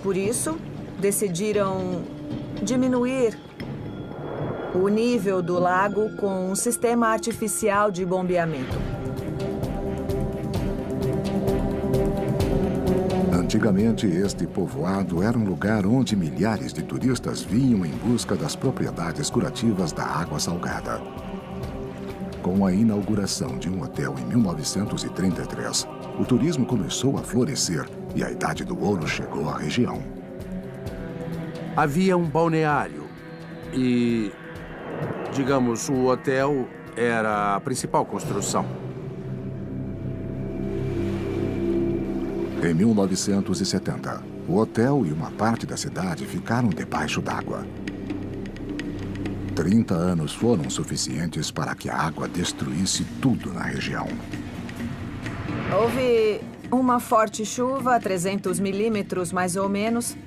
Por isso, decidiram diminuir o nível do lago com um sistema artificial de bombeamento. Antigamente, este povoado era um lugar onde milhares de turistas vinham em busca das propriedades curativas da água salgada. Com a inauguração de um hotel em 1933, o turismo começou a florescer e a Idade do Ouro chegou à região. Havia um balneário e, digamos, o hotel era a principal construção. Em 1970, o hotel e uma parte da cidade ficaram debaixo d'água. 30 anos foram suficientes para que a água destruísse tudo na região. Houve uma forte chuva, 300 milímetros mais ou menos,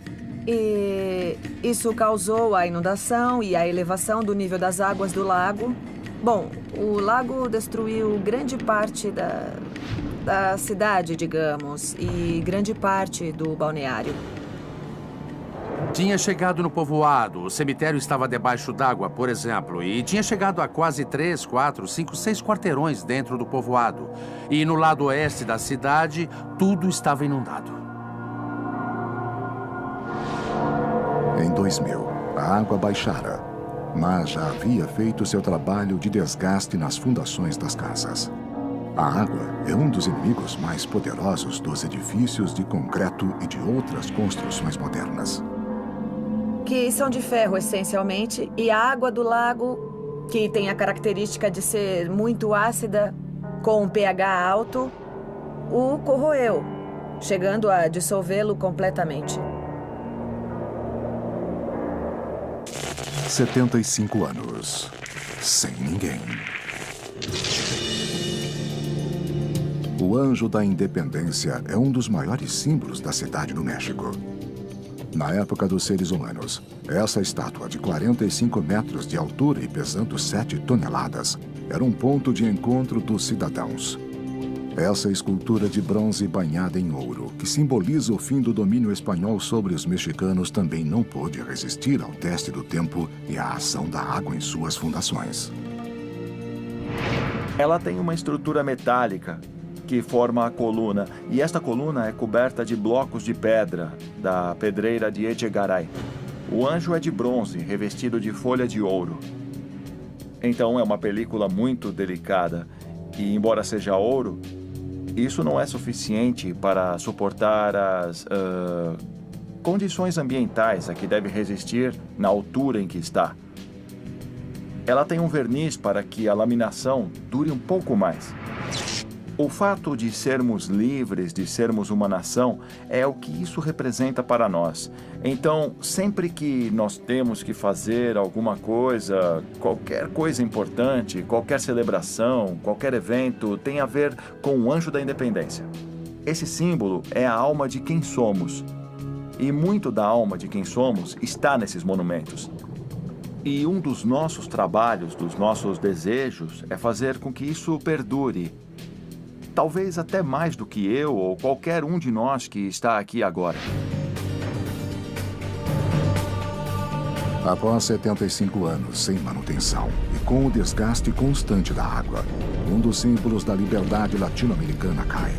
e isso causou a inundação e a elevação do nível das águas do lago. Bom, o lago destruiu grande parte da cidade, digamos, e grande parte do balneário. Tinha chegado no povoado, o cemitério estava debaixo d'água, por exemplo, e tinha chegado a quase 3, 4, 5, 6 quarteirões dentro do povoado. E no lado oeste da cidade, tudo estava inundado. Em 2000, a água baixara, mas já havia feito seu trabalho de desgaste nas fundações das casas. A água é um dos inimigos mais poderosos dos edifícios de concreto e de outras construções modernas. Que são de ferro, essencialmente, e a água do lago, que tem a característica de ser muito ácida, com um pH alto, o corroeu, chegando a dissolvê-lo completamente. 75 anos, sem ninguém. O Anjo da Independência é um dos maiores símbolos da cidade do México. Na época dos seres humanos, essa estátua de 45 metros de altura e pesando 7 toneladas era um ponto de encontro dos cidadãos. Essa escultura de bronze banhada em ouro, que simboliza o fim do domínio espanhol sobre os mexicanos, também não pôde resistir ao teste do tempo e à ação da água em suas fundações. Ela tem uma estrutura metálica que forma a coluna, e esta coluna é coberta de blocos de pedra da pedreira de Echegaray. O anjo é de bronze, revestido de folha de ouro. Então é uma película muito delicada, e embora seja ouro, isso não é suficiente para suportar as condições ambientais a que deve resistir na altura em que está. Ela tem um verniz para que a laminação dure um pouco mais. O fato de sermos livres, de sermos uma nação, é o que isso representa para nós. Então, sempre que nós temos que fazer alguma coisa, qualquer coisa importante, qualquer celebração, qualquer evento, tem a ver com o Anjo da Independência. Esse símbolo é a alma de quem somos. E muito da alma de quem somos está nesses monumentos. E um dos nossos trabalhos, dos nossos desejos, é fazer com que isso perdure. Talvez até mais do que eu ou qualquer um de nós que está aqui agora. Após 75 anos sem manutenção e com o desgaste constante da água, um dos símbolos da liberdade latino-americana cai.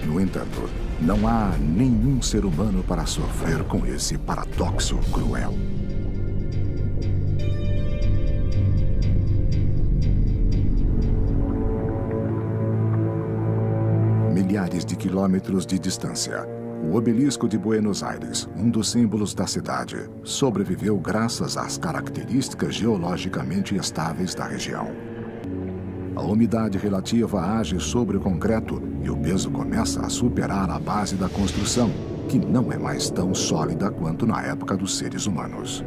No entanto, não há nenhum ser humano para sofrer com esse paradoxo cruel. Milhares de quilômetros de distância, o obelisco de Buenos Aires, um dos símbolos da cidade, sobreviveu graças às características geologicamente estáveis da região. A umidade relativa age sobre o concreto e o peso começa a superar a base da construção, que não é mais tão sólida quanto na época dos seres humanos.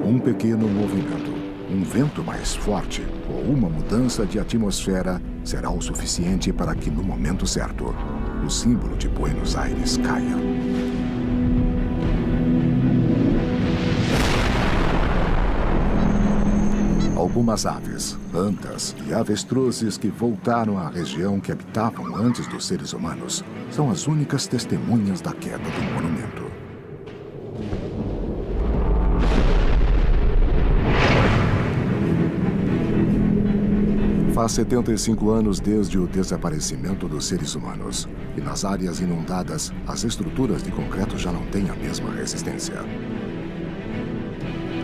Um pequeno movimento, um vento mais forte ou uma mudança de atmosfera será o suficiente para que, no momento certo, o símbolo de Buenos Aires caia. Algumas aves, antas e avestruzes que voltaram à região que habitavam antes dos seres humanos são as únicas testemunhas da queda do monumento. Faz 75 anos desde o desaparecimento dos seres humanos, e nas áreas inundadas, as estruturas de concreto já não têm a mesma resistência.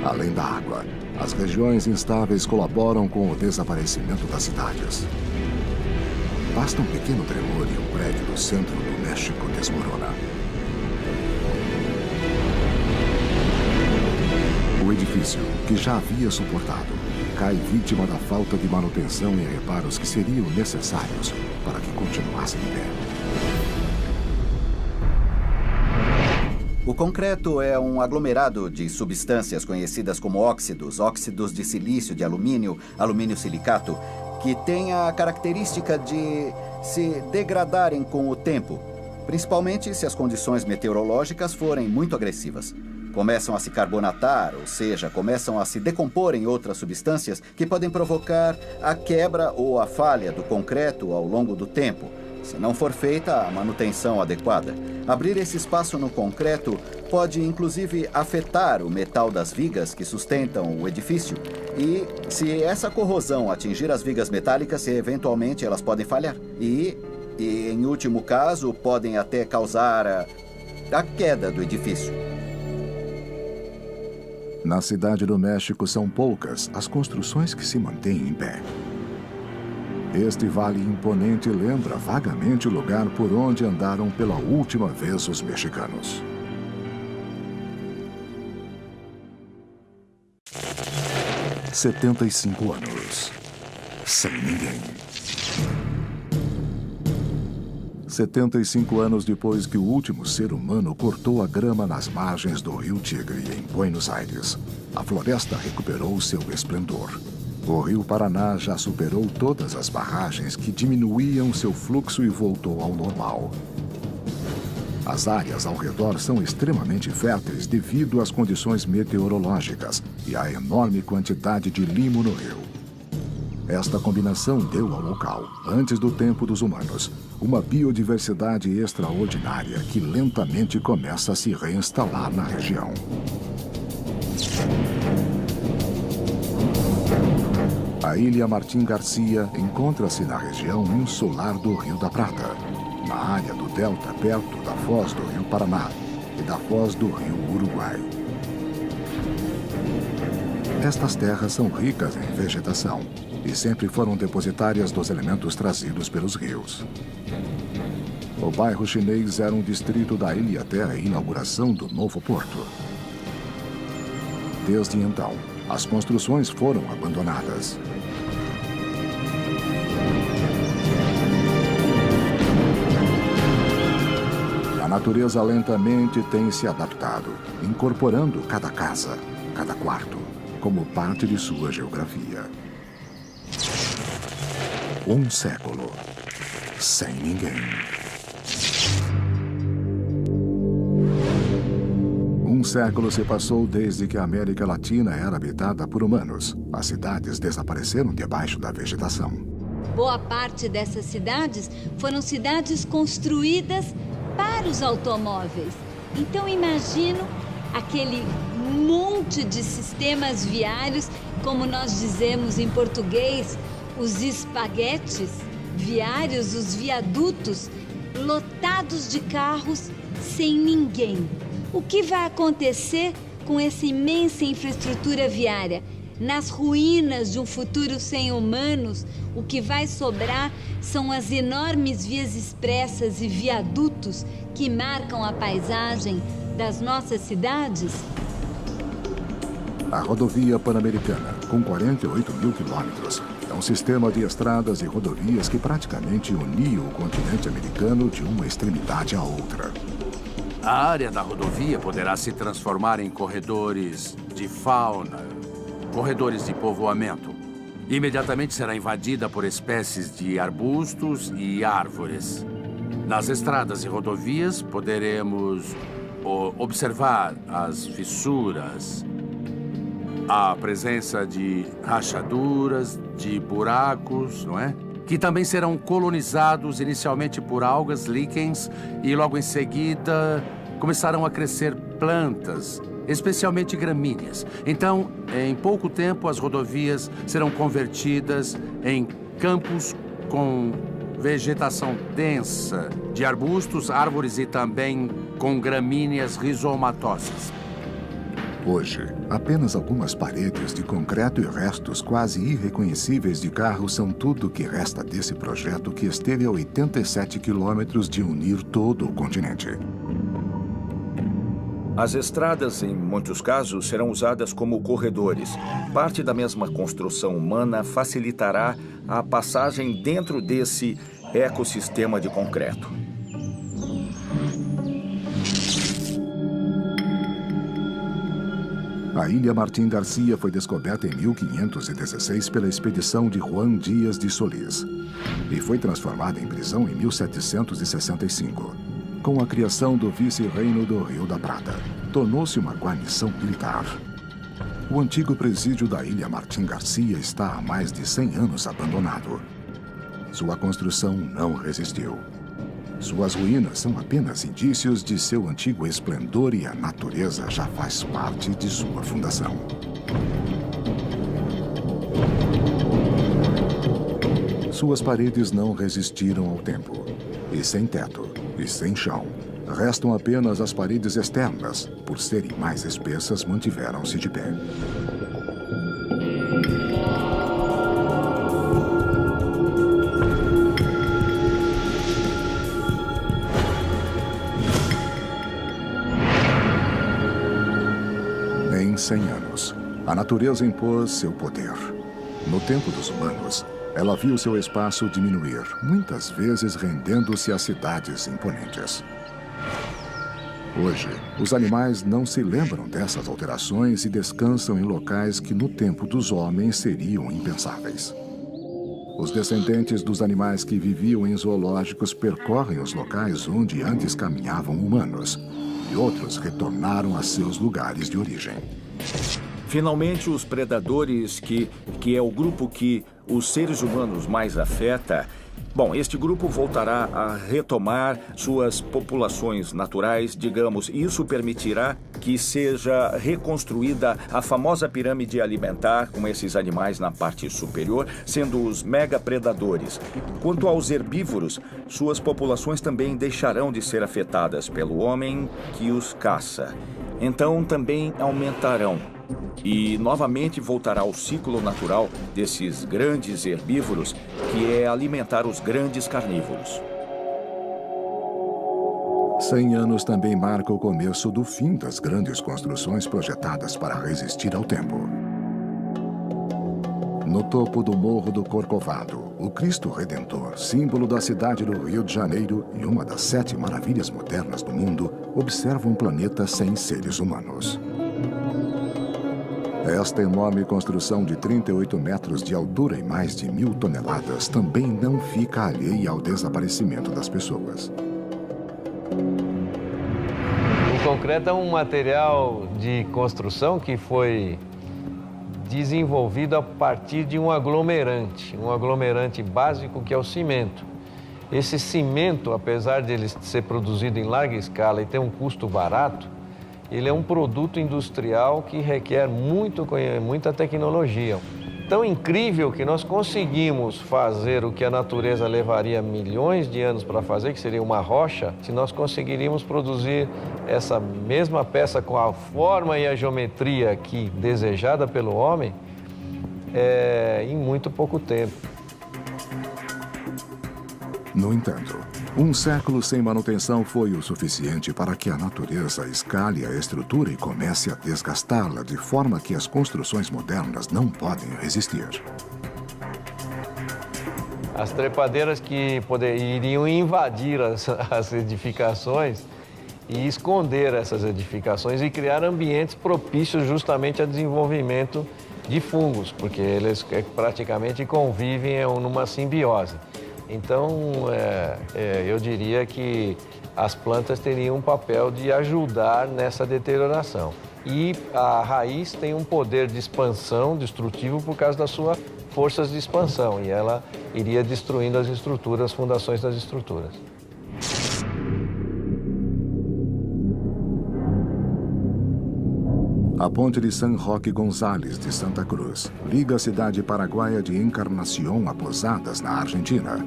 Além da água, as regiões instáveis colaboram com o desaparecimento das cidades. Basta um pequeno tremor e um prédio do centro do México desmorona. O edifício, que já havia suportado, cai vítima da falta de manutenção e reparos que seriam necessários para que continuasse de pé. O concreto é um aglomerado de substâncias conhecidas como óxidos, óxidos de silício, de alumínio, alumínio silicato, que têm a característica de se degradarem com o tempo, principalmente se as condições meteorológicas forem muito agressivas. Começam a se carbonatar, ou seja, começam a se decompor em outras substâncias que podem provocar a quebra ou a falha do concreto ao longo do tempo, se não for feita a manutenção adequada. Abrir esse espaço no concreto pode, inclusive, afetar o metal das vigas que sustentam o edifício. E, se essa corrosão atingir as vigas metálicas, eventualmente elas podem falhar. E em último caso, podem até causar a queda do edifício. Na cidade do México são poucas as construções que se mantêm em pé. Este vale imponente lembra vagamente o lugar por onde andaram pela última vez os mexicanos. – 75 anos. Sem ninguém. 75 anos depois que o último ser humano cortou a grama nas margens do Rio Tigre, em Buenos Aires, a floresta recuperou seu esplendor. O Rio Paraná já superou todas as barragens que diminuíam seu fluxo e voltou ao normal. As áreas ao redor são extremamente férteis devido às condições meteorológicas e à enorme quantidade de limo no rio. Esta combinação deu ao local, antes do tempo dos humanos, uma biodiversidade extraordinária que lentamente começa a se reinstalar na região. A Ilha Martim Garcia encontra-se na região insular do Rio da Prata, na área do delta perto da foz do Rio Paraná e da foz do Rio Uruguai. Estas terras são ricas em vegetação e sempre foram depositárias dos elementos trazidos pelos rios. O bairro chinês era um distrito da ilha até a inauguração do novo porto. Desde então, as construções foram abandonadas. A natureza lentamente tem se adaptado, incorporando cada casa, cada quarto, como parte de sua geografia. Um século sem ninguém. Um século se passou desde que a América Latina era habitada por humanos. As cidades desapareceram debaixo da vegetação. Boa parte dessas cidades foram cidades construídas para os automóveis. Então imagino aquele monte de sistemas viários, como nós dizemos em português, os espaguetes viários, os viadutos, lotados de carros sem ninguém. O que vai acontecer com essa imensa infraestrutura viária? Nas ruínas de um futuro sem humanos, o que vai sobrar são as enormes vias expressas e viadutos que marcam a paisagem das nossas cidades? A rodovia Pan-Americana, com 48 mil quilômetros, é um sistema de estradas e rodovias que praticamente unia o continente americano de uma extremidade à outra. A área da rodovia poderá se transformar em corredores de fauna, corredores de povoamento. Imediatamente será invadida por espécies de arbustos e árvores. Nas estradas e rodovias poderemos observar as fissuras, a presença de rachaduras, de buracos, não é? Que também serão colonizados inicialmente por algas, líquens, e logo em seguida começarão a crescer plantas, especialmente gramíneas. Então, em pouco tempo, as rodovias serão convertidas em campos com vegetação densa de arbustos, árvores e também com gramíneas rizomatosas. Hoje, apenas algumas paredes de concreto e restos quase irreconhecíveis de carros são tudo o que resta desse projeto que esteve a 87 quilômetros de unir todo o continente. As estradas, em muitos casos, serão usadas como corredores. Parte da mesma construção humana facilitará a passagem dentro desse ecossistema de concreto. A Ilha Martín Garcia foi descoberta em 1516 pela expedição de Juan Díaz de Solís e foi transformada em prisão em 1765. Com a criação do vice-reino do Rio da Prata, tornou-se uma guarnição militar. O antigo presídio da Ilha Martín Garcia está há mais de 100 anos abandonado. Sua construção não resistiu. Suas ruínas são apenas indícios de seu antigo esplendor e a natureza já faz parte de sua fundação. Suas paredes não resistiram ao tempo. E sem teto, e sem chão, restam apenas as paredes externas, por serem mais espessas, mantiveram-se de pé. Em 100 anos, a natureza impôs seu poder. No tempo dos humanos, ela viu seu espaço diminuir, muitas vezes rendendo-se a cidades imponentes. Hoje, os animais não se lembram dessas alterações e descansam em locais que no tempo dos homens seriam impensáveis. Os descendentes dos animais que viviam em zoológicos percorrem os locais onde antes caminhavam humanos, e outros retornaram a seus lugares de origem. Finalmente, os predadores, que é o grupo que os seres humanos mais afeta, bom, este grupo voltará a retomar suas populações naturais, digamos, e isso permitirá que seja reconstruída a famosa pirâmide alimentar com esses animais na parte superior, sendo os megapredadores. Quanto aos herbívoros, suas populações também deixarão de ser afetadas pelo homem que os caça. Então também aumentarão. E novamente voltará ao ciclo natural desses grandes herbívoros, que é alimentar os grandes carnívoros. 100 anos também marca o começo do fim das grandes construções projetadas para resistir ao tempo. No topo do Morro do Corcovado, o Cristo Redentor, símbolo da cidade do Rio de Janeiro e uma das 7 maravilhas modernas do mundo, observa um planeta sem seres humanos. Esta enorme construção de 38 metros de altura e mais de 1000 toneladas também não fica alheia ao desaparecimento das pessoas. O concreto é um material de construção que foi desenvolvido a partir de um aglomerante básico que é o cimento. Esse cimento, apesar de ele ser produzido em larga escala e ter um custo barato, ele é um produto industrial que requer muita tecnologia. Tão incrível que nós conseguimos fazer o que a natureza levaria milhões de anos para fazer, que seria uma rocha, se nós conseguiríamos produzir essa mesma peça com a forma e a geometria que desejada pelo homem em muito pouco tempo. No entanto, um século sem manutenção foi o suficiente para que a natureza escale a estrutura e comece a desgastá-la de forma que as construções modernas não podem resistir. As trepadeiras que iriam invadir as edificações e esconder essas edificações e criar ambientes propícios justamente ao desenvolvimento de fungos, porque eles praticamente convivem numa simbiose. Então, eu diria que as plantas teriam um papel de ajudar nessa deterioração. E a raiz tem um poder de expansão destrutivo por causa das suas forças de expansão, e ela iria destruindo as estruturas, as fundações das estruturas. A ponte de San Roque González de Santa Cruz liga a cidade paraguaia de Encarnación a Posadas, na Argentina.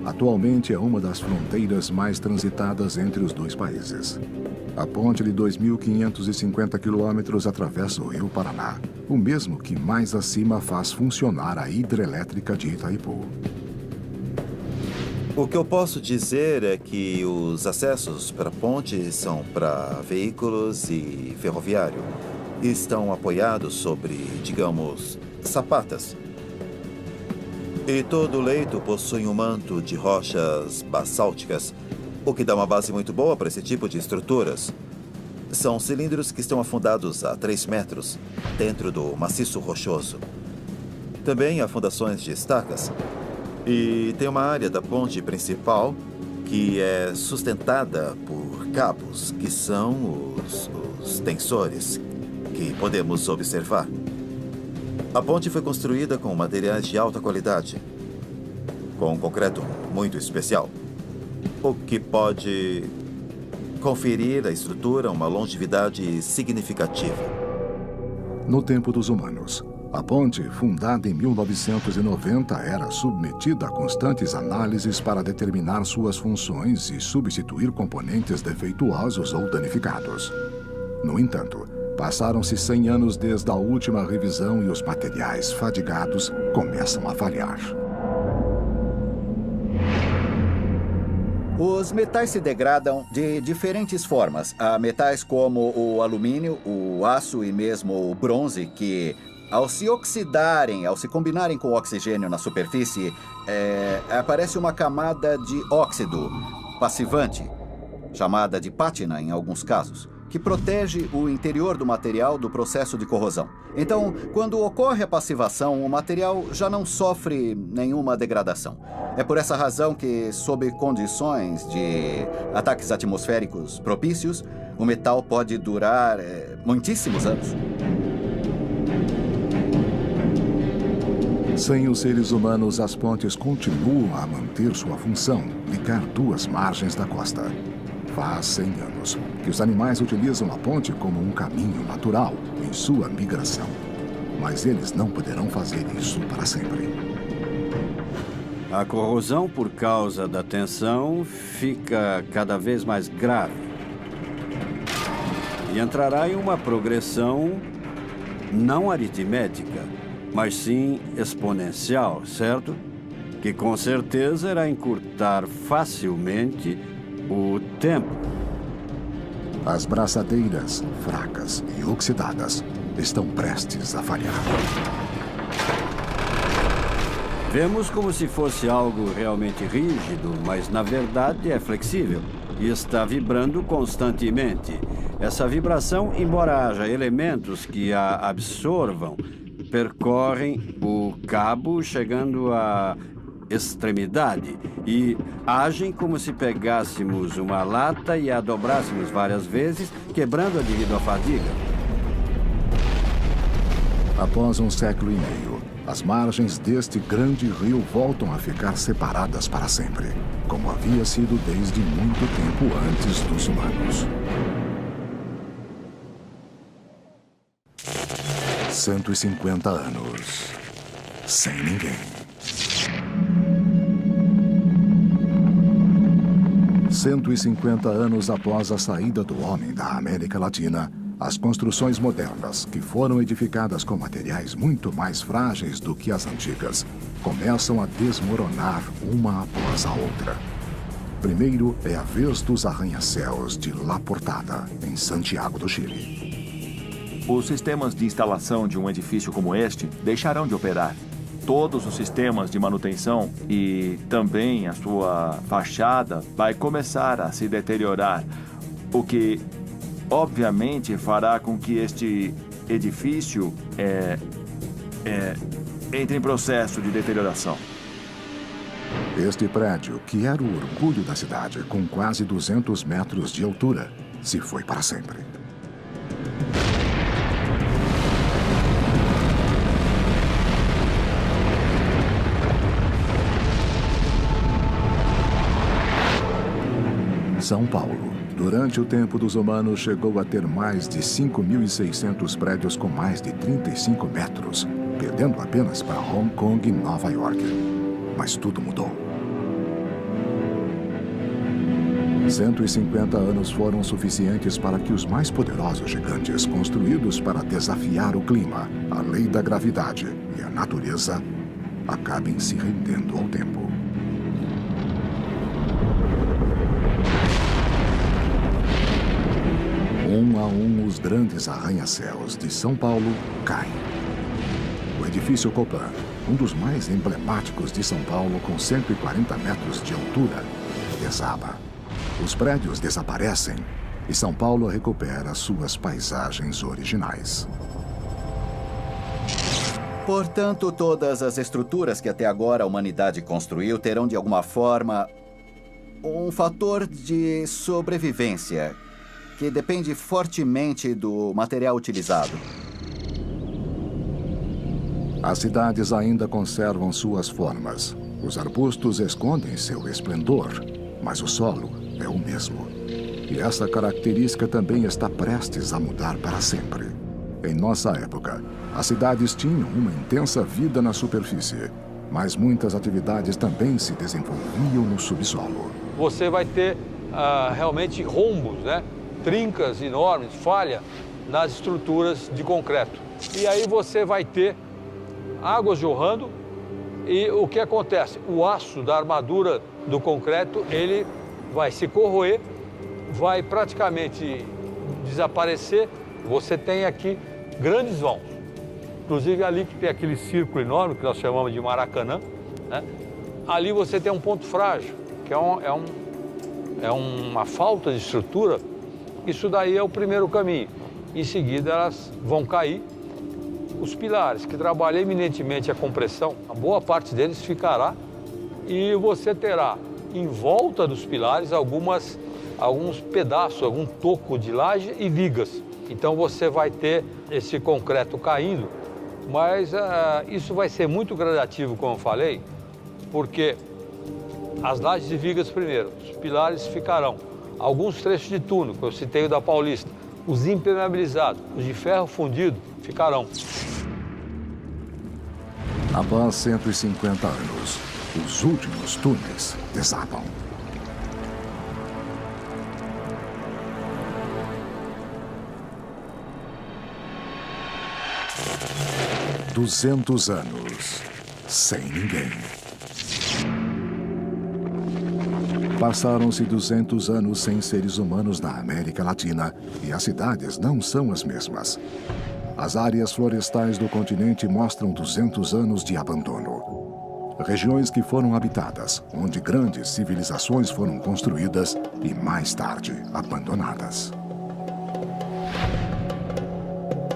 Atualmente é uma das fronteiras mais transitadas entre os dois países. A ponte de 2.550 quilômetros atravessa o Rio Paraná, o mesmo que mais acima faz funcionar a hidrelétrica de Itaipu. O que eu posso dizer é que os acessos para a ponte são para veículos e ferroviário. E estão apoiados sobre, digamos, sapatas. E todo o leito possui um manto de rochas basálticas, o que dá uma base muito boa para esse tipo de estruturas. São cilindros que estão afundados a 3 metros, dentro do maciço rochoso. Também há fundações de estacas. E tem uma área da ponte principal que é sustentada por cabos, que são os tensores que podemos observar. A ponte foi construída com materiais de alta qualidade, com concreto muito especial, o que pode conferir à estrutura uma longevidade significativa. No tempo dos humanos, a ponte, fundada em 1990, era submetida a constantes análises para determinar suas funções e substituir componentes defeituosos ou danificados. No entanto, passaram-se 100 anos desde a última revisão e os materiais fadigados começam a falhar. Os metais se degradam de diferentes formas. Há metais como o alumínio, o aço e mesmo o bronze que, ao se oxidarem, ao se combinarem com o oxigênio na superfície, aparece uma camada de óxido passivante, chamada de pátina em alguns casos, que protege o interior do material do processo de corrosão. Então, quando ocorre a passivação, o material já não sofre nenhuma degradação. É por essa razão que, sob condições de ataques atmosféricos propícios, o metal pode durar muitíssimos anos. Sem os seres humanos, as pontes continuam a manter sua função, ligar duas margens da costa. Faz 100 anos que os animais utilizam a ponte como um caminho natural em sua migração. Mas eles não poderão fazer isso para sempre. A corrosão por causa da tensão fica cada vez mais grave. E entrará em uma progressão não aritmética, mas sim exponencial, certo? Que com certeza irá encurtar facilmente o tempo. As braçadeiras, fracas e oxidadas, estão prestes a falhar. Vemos como se fosse algo realmente rígido, mas na verdade é flexível e está vibrando constantemente. Essa vibração, embora haja elementos que a absorvam, percorrem o cabo, chegando a extremidade e agem como se pegássemos uma lata e a dobrássemos várias vezes, quebrando-a devido à fadiga. Após um século e meio, as margens deste grande rio voltam a ficar separadas para sempre, como havia sido desde muito tempo antes dos humanos. 150 anos sem ninguém. 150 anos após a saída do homem da América Latina, as construções modernas, que foram edificadas com materiais muito mais frágeis do que as antigas, começam a desmoronar uma após a outra. Primeiro é a vez dos arranha-céus de La Portada, em Santiago do Chile. Os sistemas de instalação de um edifício como este deixarão de operar. Todos os sistemas de manutenção e também a sua fachada vai começar a se deteriorar, o que obviamente fará com que este edifício entre em processo de deterioração. Este prédio, que era o orgulho da cidade, com quase 200 metros de altura, se foi para sempre. São Paulo, durante o tempo dos humanos, chegou a ter mais de 5.600 prédios com mais de 35 metros, perdendo apenas para Hong Kong e Nova York. Mas tudo mudou. 150 anos foram suficientes para que os mais poderosos gigantes, construídos para desafiar o clima, a lei da gravidade e a natureza, acabem se rendendo ao tempo. Um a um, os grandes arranha-céus de São Paulo caem. O edifício Copan, um dos mais emblemáticos de São Paulo, com 140 metros de altura, desaba. Os prédios desaparecem e São Paulo recupera suas paisagens originais. Portanto, todas as estruturas que até agora a humanidade construiu terão, de alguma forma, um fator de sobrevivência que depende fortemente do material utilizado. As cidades ainda conservam suas formas. Os arbustos escondem seu esplendor, mas o solo é o mesmo. E essa característica também está prestes a mudar para sempre. Em nossa época, as cidades tinham uma intensa vida na superfície, mas muitas atividades também se desenvolviam no subsolo. Você vai ter realmente rombos, né? Trincas enormes, falha nas estruturas de concreto. E aí você vai ter águas jorrando e o que acontece? O aço da armadura do concreto, ele vai se corroer, vai praticamente desaparecer. Você tem aqui grandes vãos. Inclusive ali que tem aquele círculo enorme que nós chamamos de Maracanã, né? Ali você tem um ponto frágil, que é uma falta de estrutura. Isso daí é o primeiro caminho. Em seguida, elas vão cair. Os pilares, que trabalham eminentemente a compressão, a boa parte deles ficará. E você terá, em volta dos pilares, alguns pedaços, algum toco de laje e vigas. Então, você vai ter esse concreto caindo. Mas isso vai ser muito gradativo, como eu falei, porque as lajes e vigas primeiro, os pilares ficarão. Alguns trechos de túnel, que eu citei o da Paulista, os impermeabilizados, os de ferro fundido, ficarão. Após 150 anos, os últimos túneis desabam. – 200 anos sem ninguém. Passaram-se 200 anos sem seres humanos na América Latina e as cidades não são as mesmas. As áreas florestais do continente mostram 200 anos de abandono. Regiões que foram habitadas, onde grandes civilizações foram construídas e, mais tarde, abandonadas.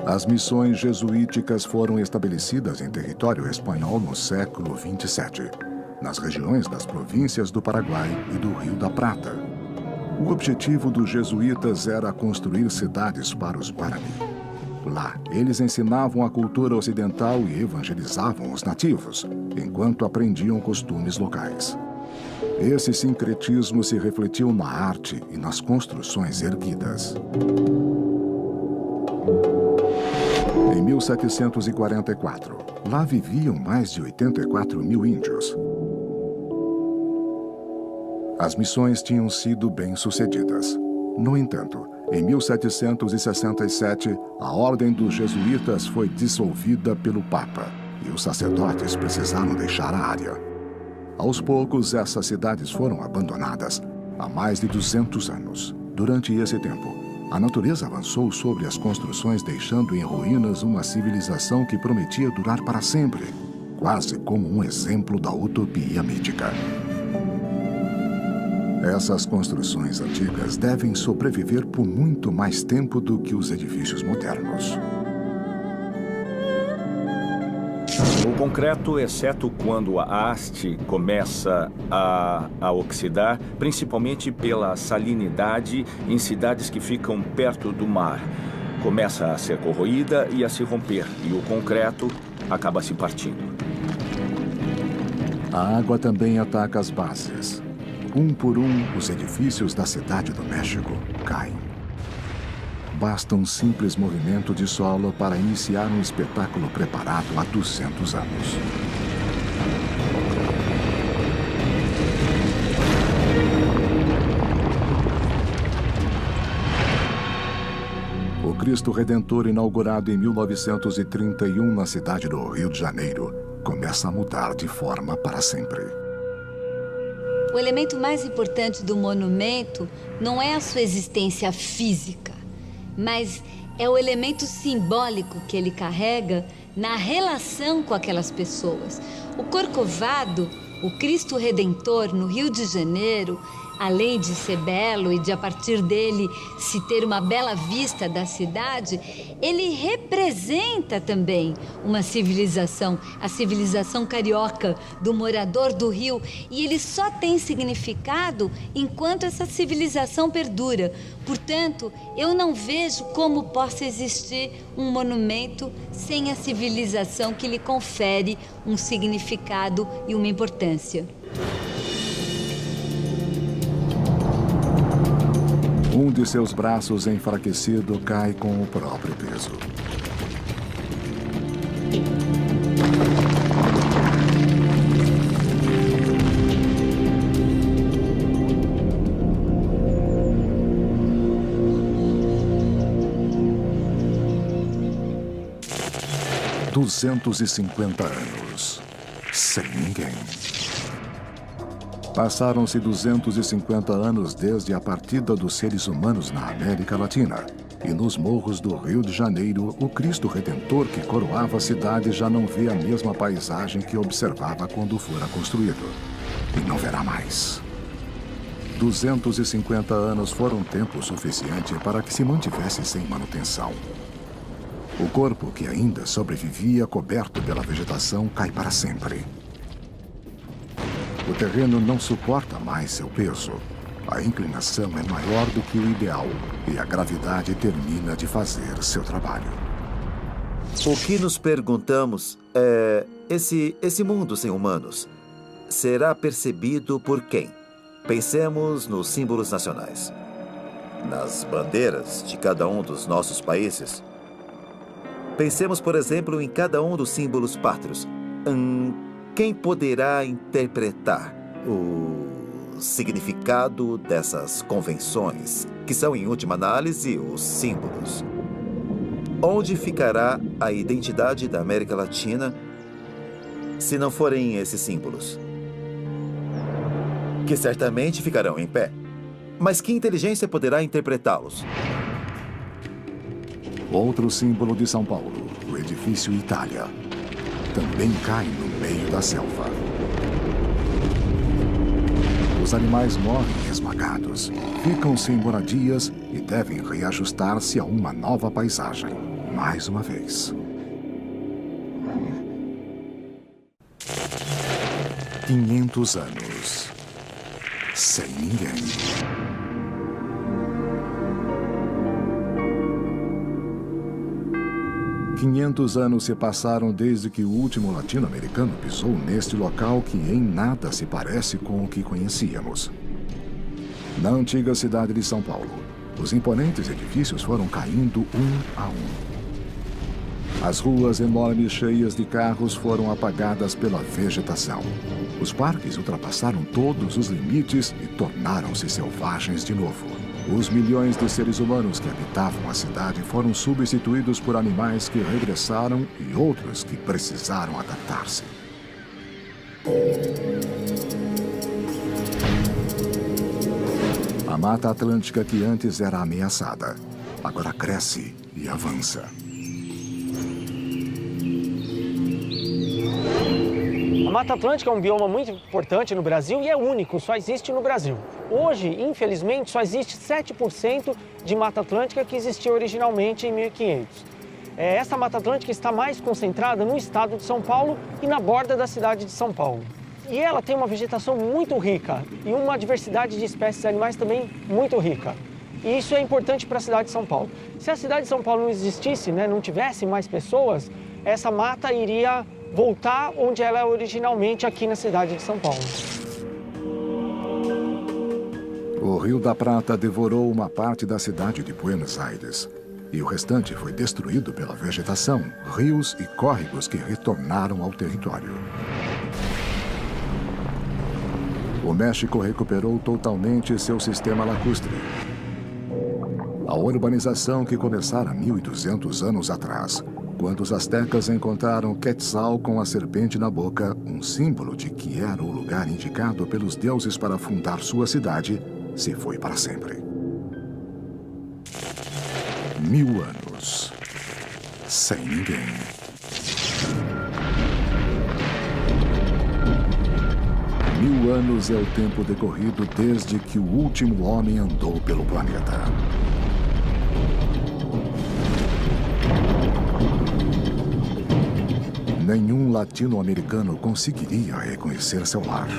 As missões jesuíticas foram estabelecidas em território espanhol no século 27. nas regiões das províncias do Paraguai e do Rio da Prata. O objetivo dos jesuítas era construir cidades para os Guarani. Lá, eles ensinavam a cultura ocidental e evangelizavam os nativos, enquanto aprendiam costumes locais. Esse sincretismo se refletiu na arte e nas construções erguidas. Em 1744, lá viviam mais de 84 mil índios. As missões tinham sido bem-sucedidas. No entanto, em 1767, a Ordem dos Jesuítas foi dissolvida pelo Papa e os sacerdotes precisaram deixar a área. Aos poucos, essas cidades foram abandonadas há mais de 200 anos. Durante esse tempo, a natureza avançou sobre as construções, deixando em ruínas uma civilização que prometia durar para sempre, quase como um exemplo da utopia mítica. Essas construções antigas devem sobreviver por muito mais tempo do que os edifícios modernos. O concreto, exceto quando a haste começa a oxidar, principalmente pela salinidade em cidades que ficam perto do mar, começa a ser corroída e a se romper, e o concreto acaba se partindo. A água também ataca as bases. Um por um, os edifícios da cidade do México caem. Basta um simples movimento de solo para iniciar um espetáculo preparado há 200 anos. O Cristo Redentor, inaugurado em 1931 na cidade do Rio de Janeiro, começa a mudar de forma para sempre. O elemento mais importante do monumento não é a sua existência física, mas é o elemento simbólico que ele carrega na relação com aquelas pessoas. O Corcovado, o Cristo Redentor no Rio de Janeiro, além de ser belo e de a partir dele se ter uma bela vista da cidade, ele representa também uma civilização, a civilização carioca do morador do Rio, e ele só tem significado enquanto essa civilização perdura. Portanto, eu não vejo como possa existir um monumento sem a civilização que lhe confere um significado e uma importância. Um de seus braços enfraquecido cai com o próprio peso. "250 anos, sem ninguém." Passaram-se 250 anos desde a partida dos seres humanos na América Latina. E nos morros do Rio de Janeiro, o Cristo Redentor que coroava a cidade já não vê a mesma paisagem que observava quando fora construído. E não verá mais. 250 anos foram tempo suficiente para que se mantivesse sem manutenção. O corpo que ainda sobrevivia, coberto pela vegetação, cai para sempre. O terreno não suporta mais seu peso. A inclinação é maior do que o ideal e a gravidade termina de fazer seu trabalho. O que nos perguntamos é: esse mundo sem humanos será percebido por quem? Pensemos nos símbolos nacionais, nas bandeiras de cada um dos nossos países. Pensemos, por exemplo, em cada um dos símbolos pátrios. Quem poderá interpretar o significado dessas convenções, que são, em última análise, os símbolos? Onde ficará a identidade da América Latina se não forem esses símbolos? Que certamente ficarão em pé. Mas que inteligência poderá interpretá-los? Outro símbolo de São Paulo, o edifício Itália, também cai no meio da selva. Os animais morrem esmagados, ficam sem moradias e devem reajustar-se a uma nova paisagem, mais uma vez. 500 anos. Sem ninguém. Quinhentos anos se passaram desde que o último latino-americano pisou neste local que em nada se parece com o que conhecíamos. Na antiga cidade de São Paulo, os imponentes edifícios foram caindo um a um. As ruas enormes cheias de carros foram apagadas pela vegetação. Os parques ultrapassaram todos os limites e tornaram-se selvagens de novo. Os milhões de seres humanos que habitavam a cidade foram substituídos por animais que regressaram e outros que precisaram adaptar-se. A Mata Atlântica, que antes era ameaçada, agora cresce e avança. A Mata Atlântica é um bioma muito importante no Brasil e é único, só existe no Brasil. Hoje, infelizmente, só existe 7% de Mata Atlântica que existia originalmente em 1500. Essa Mata Atlântica está mais concentrada no estado de São Paulo e na borda da cidade de São Paulo. E ela tem uma vegetação muito rica e uma diversidade de espécies animais também muito rica. E isso é importante para a cidade de São Paulo. Se a cidade de São Paulo não existisse, não tivesse mais pessoas, essa mata iria voltar onde ela é originalmente, aqui na cidade de São Paulo. O Rio da Prata devorou uma parte da cidade de Buenos Aires. E o restante foi destruído pela vegetação, rios e córregos que retornaram ao território. O México recuperou totalmente seu sistema lacustre. A urbanização que começara 1.200 anos atrás, quando os astecas encontraram Quetzal com a serpente na boca, um símbolo de que era o lugar indicado pelos deuses para fundar sua cidade, se foi para sempre. 1000 anos. Sem ninguém. Mil anos é o tempo decorrido desde que o último homem andou pelo planeta. Nenhum latino-americano conseguiria reconhecer seu lar.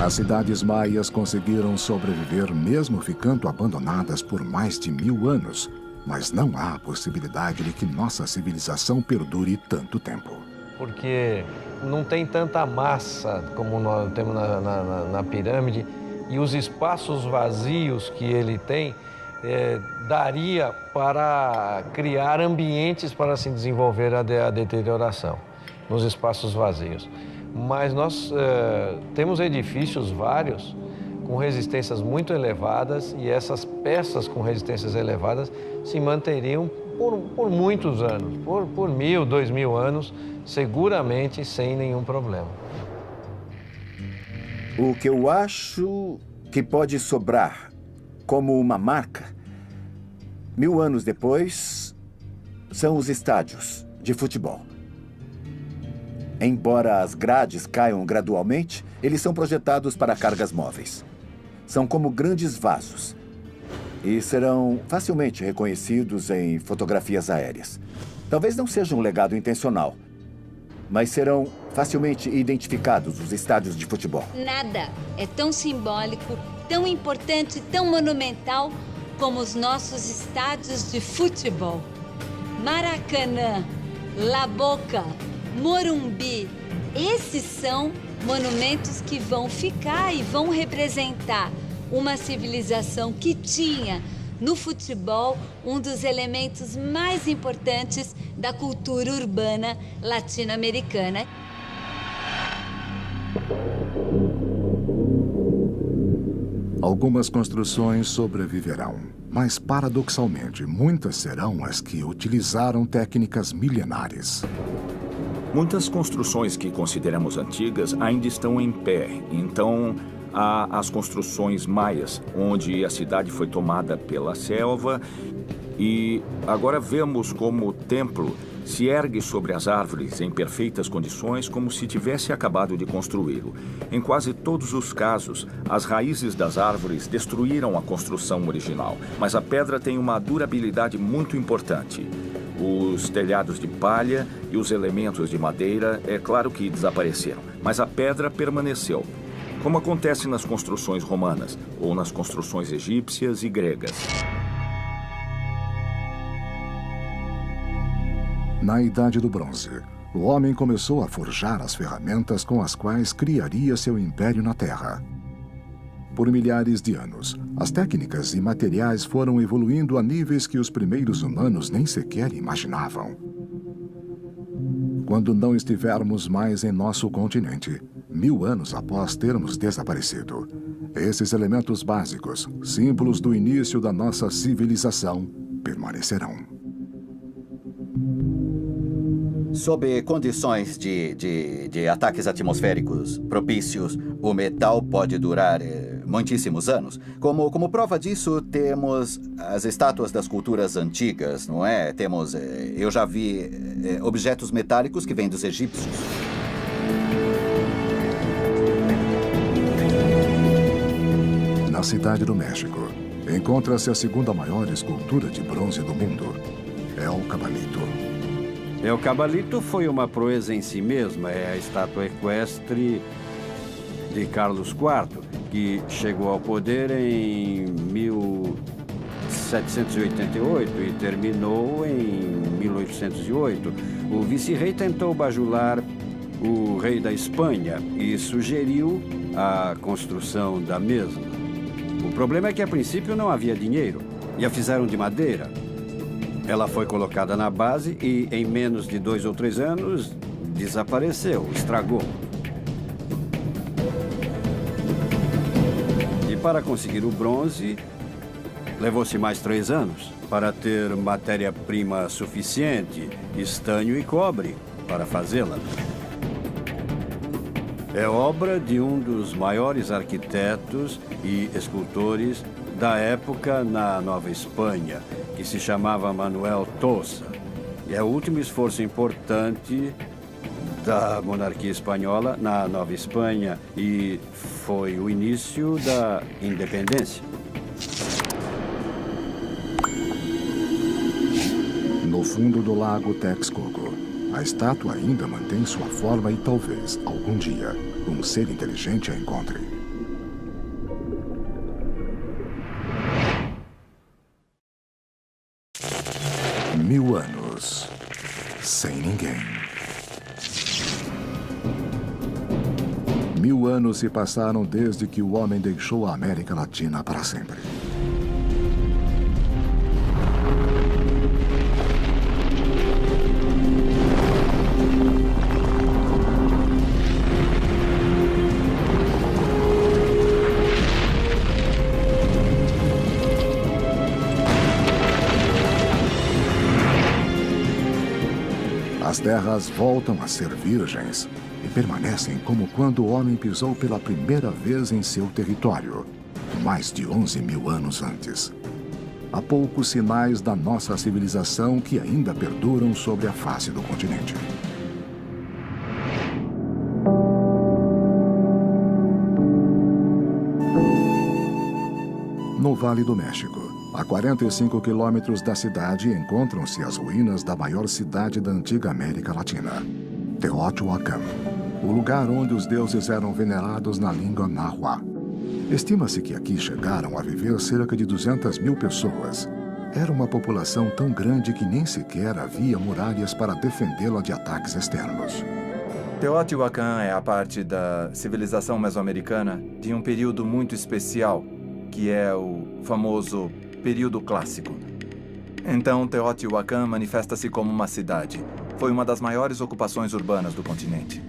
As cidades maias conseguiram sobreviver mesmo ficando abandonadas por mais de 1000 anos, mas não há a possibilidade de que nossa civilização perdure tanto tempo. Porque não tem tanta massa como nós temos na pirâmide e os espaços vazios que ele tem daria para criar ambientes para se desenvolver a deterioração nos espaços vazios. Mas nós temos edifícios vários com resistências muito elevadas e essas peças com resistências elevadas se manteriam por muitos anos, por 1000, 2000 anos, seguramente sem nenhum problema. O que eu acho que pode sobrar como uma marca, 1000 anos depois, são os estádios de futebol. Embora as grades caiam gradualmente, eles são projetados para cargas móveis. São como grandes vasos e serão facilmente reconhecidos em fotografias aéreas. Talvez não seja um legado intencional, mas serão facilmente identificados os estádios de futebol. Nada é tão simbólico, tão importante, tão monumental como os nossos estádios de futebol. Maracanã, La Boca, Morumbi, esses são monumentos que vão ficar e vão representar uma civilização que tinha no futebol um dos elementos mais importantes da cultura urbana latino-americana. Algumas construções sobreviverão, mas paradoxalmente, muitas serão as que utilizaram técnicas milenares. Muitas construções que consideramos antigas ainda estão em pé, então há as construções maias, onde a cidade foi tomada pela selva e agora vemos como o templo se ergue sobre as árvores em perfeitas condições, como se tivesse acabado de construí-lo. Em quase todos os casos, as raízes das árvores destruíram a construção original, mas a pedra tem uma durabilidade muito importante. Os telhados de palha e os elementos de madeira, é claro que desapareceram, mas a pedra permaneceu, como acontece nas construções romanas ou nas construções egípcias e gregas. Na Idade do Bronze, o homem começou a forjar as ferramentas com as quais criaria seu império na Terra. Por milhares de anos, as técnicas e materiais foram evoluindo a níveis que os primeiros humanos nem sequer imaginavam. Quando não estivermos mais em nosso continente, 1000 anos após termos desaparecido, esses elementos básicos, símbolos do início da nossa civilização, permanecerão. Sob condições de ataques atmosféricos propícios, o metal pode durar muitíssimos anos. Como prova disso, temos as estátuas das culturas antigas, não é? Eu já vi objetos metálicos que vêm dos egípcios. Na Cidade do México, encontra-se a segunda maior escultura de bronze do mundo, El Cabalito. El Cabalito foi uma proeza em si mesma, é a estátua equestre de Carlos IV, que chegou ao poder em 1788 e terminou em 1808. O vice-rei tentou bajular o rei da Espanha e sugeriu a construção da mesma. O problema é que, a princípio, não havia dinheiro e a fizeram de madeira. Ela foi colocada na base e, em menos de 2 ou 3 anos, desapareceu, estragou. E para conseguir o bronze, levou-se mais 3 anos para ter matéria-prima suficiente, estanho e cobre, para fazê-la. É obra de um dos maiores arquitetos e escultores da época na Nova Espanha, que se chamava Manuel Tossa. E é o último esforço importante da monarquia espanhola na Nova Espanha e foi o início da independência. No fundo do lago Texcoco, a estátua ainda mantém sua forma e talvez, algum dia, um ser inteligente a encontre. Mil anos sem ninguém. 1000 anos se passaram desde que o homem deixou a América Latina para sempre. As terras voltam a ser virgens e permanecem como quando o homem pisou pela primeira vez em seu território, mais de 11.000 anos antes. Há poucos sinais da nossa civilização que ainda perduram sobre a face do continente. No Vale do México, a 45 quilômetros da cidade, encontram-se as ruínas da maior cidade da antiga América Latina, Teotihuacan, o lugar onde os deuses eram venerados na língua náhua. Estima-se que aqui chegaram a viver cerca de 200.000 pessoas. Era uma população tão grande que nem sequer havia muralhas para defendê-la de ataques externos. Teotihuacan é a parte da civilização mesoamericana de um período muito especial, que é o famoso período clássico. Então, Teotihuacan manifesta-se como uma cidade. Foi uma das maiores ocupações urbanas do continente.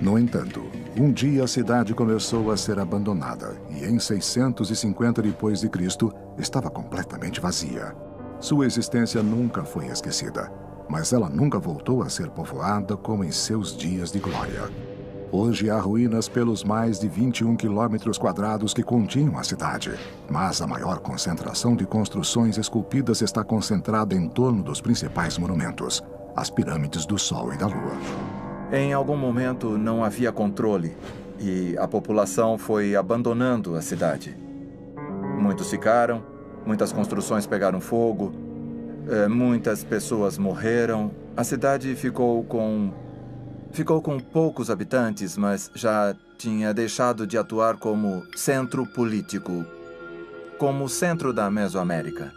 No entanto, um dia a cidade começou a ser abandonada e em 650 depois de Cristo estava completamente vazia. Sua existência nunca foi esquecida, mas ela nunca voltou a ser povoada como em seus dias de glória. Hoje há ruínas pelos mais de 21 quilômetros quadrados que continham a cidade, mas a maior concentração de construções esculpidas está concentrada em torno dos principais monumentos, as pirâmides do Sol e da Lua. Em algum momento não havia controle e a população foi abandonando a cidade. Muitos ficaram, muitas construções pegaram fogo, Muitas pessoas morreram. A cidade ficou com poucos habitantes, mas já tinha deixado de atuar como centro político, como centro da Mesoamérica.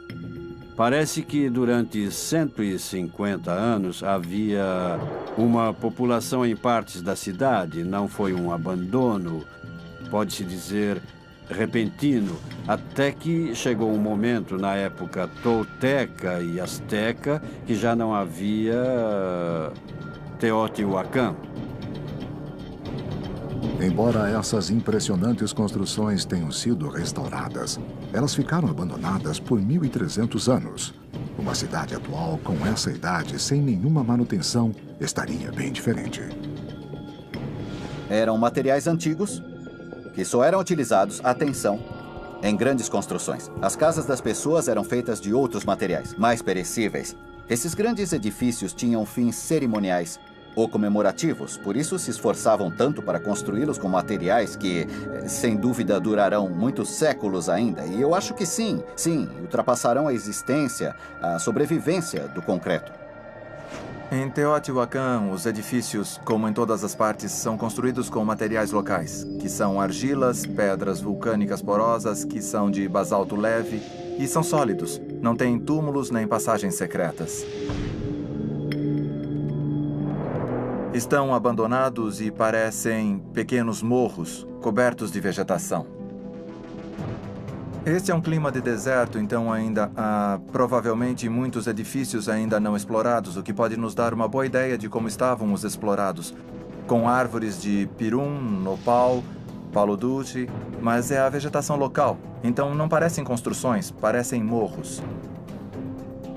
Parece que durante 150 anos havia uma população em partes da cidade. Não foi um abandono, pode-se dizer, repentino, até que chegou um momento na época tolteca e asteca que já não havia Teotihuacan. Embora essas impressionantes construções tenham sido restauradas, elas ficaram abandonadas por 1.300 anos. Uma cidade atual com essa idade, sem nenhuma manutenção, estaria bem diferente. Eram materiais antigos que só eram utilizados, atenção, em grandes construções. As casas das pessoas eram feitas de outros materiais, mais perecíveis. Esses grandes edifícios tinham fins cerimoniais ou comemorativos, por isso se esforçavam tanto para construí-los com materiais que, sem dúvida, durarão muitos séculos ainda. E eu acho que sim, ultrapassarão a existência, a sobrevivência do concreto. Em Teotihuacan, os edifícios, como em todas as partes, são construídos com materiais locais, que são argilas, pedras vulcânicas porosas, que são de basalto leve e são sólidos. Não têm túmulos nem passagens secretas. Estão abandonados e parecem pequenos morros cobertos de vegetação. Este é um clima de deserto, então ainda há provavelmente muitos edifícios ainda não explorados, o que pode nos dar uma boa ideia de como estavam os explorados, com árvores de pirum, nopal, palo dulce, mas é a vegetação local, então não parecem construções, parecem morros.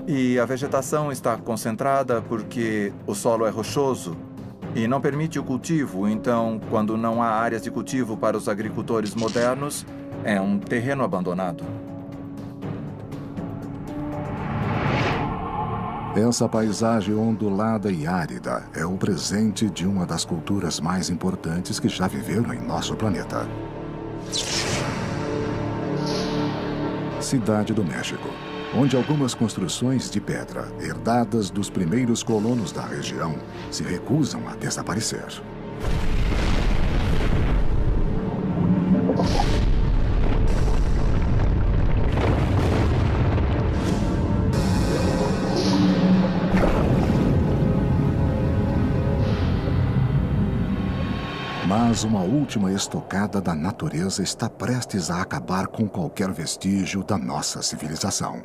E a vegetação está concentrada porque o solo é rochoso e não permite o cultivo, então, quando não há áreas de cultivo para os agricultores modernos, é um terreno abandonado. Essa paisagem ondulada e árida é o presente de uma das culturas mais importantes que já viveram em nosso planeta. Cidade do México, onde algumas construções de pedra, herdadas dos primeiros colonos da região, se recusam a desaparecer. Mas uma última estocada da natureza está prestes a acabar com qualquer vestígio da nossa civilização.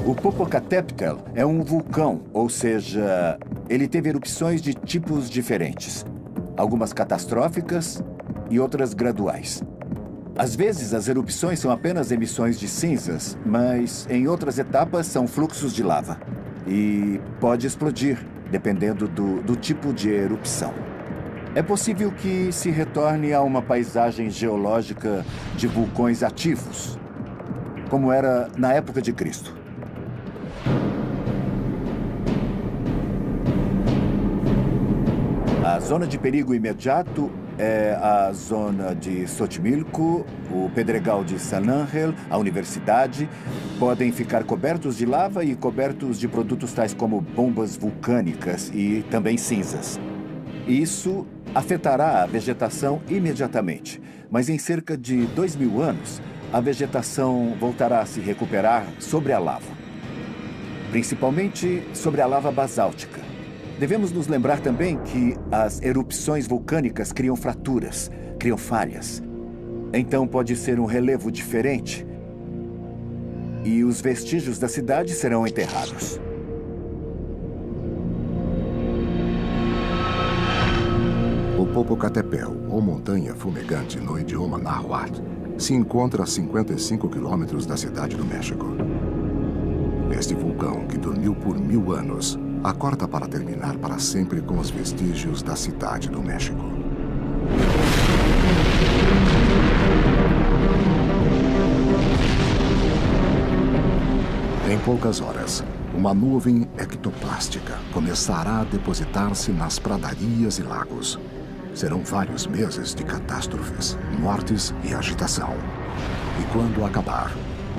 O Popocatépetl é um vulcão, ou seja, ele teve erupções de tipos diferentes. Algumas catastróficas e outras graduais. Às vezes, as erupções são apenas emissões de cinzas, mas em outras etapas são fluxos de lava. E pode explodir, dependendo do tipo de erupção. É possível que se retorne a uma paisagem geológica de vulcões ativos, como era na época de Cristo. A zona de perigo imediato é a zona de Xochimilco, o Pedregal de San Ángel, a universidade. Podem ficar cobertos de lava e cobertos de produtos tais como bombas vulcânicas e também cinzas. Isso afetará a vegetação imediatamente, mas em cerca de 2.000 anos, a vegetação voltará a se recuperar sobre a lava, principalmente sobre a lava basáltica. Devemos nos lembrar também que as erupções vulcânicas criam fraturas, criam falhas. Então pode ser um relevo diferente e os vestígios da cidade serão enterrados. O Popocatépetl, ou Montanha Fumegante no idioma náhuatl, se encontra a 55 quilômetros da cidade do México. Este vulcão, que dormiu por 1000 anos, acorda para terminar para sempre com os vestígios da cidade do México. Em poucas horas, uma nuvem ectoplástica começará a depositar-se nas pradarias e lagos. Serão vários meses de catástrofes, mortes e agitação. E quando acabar,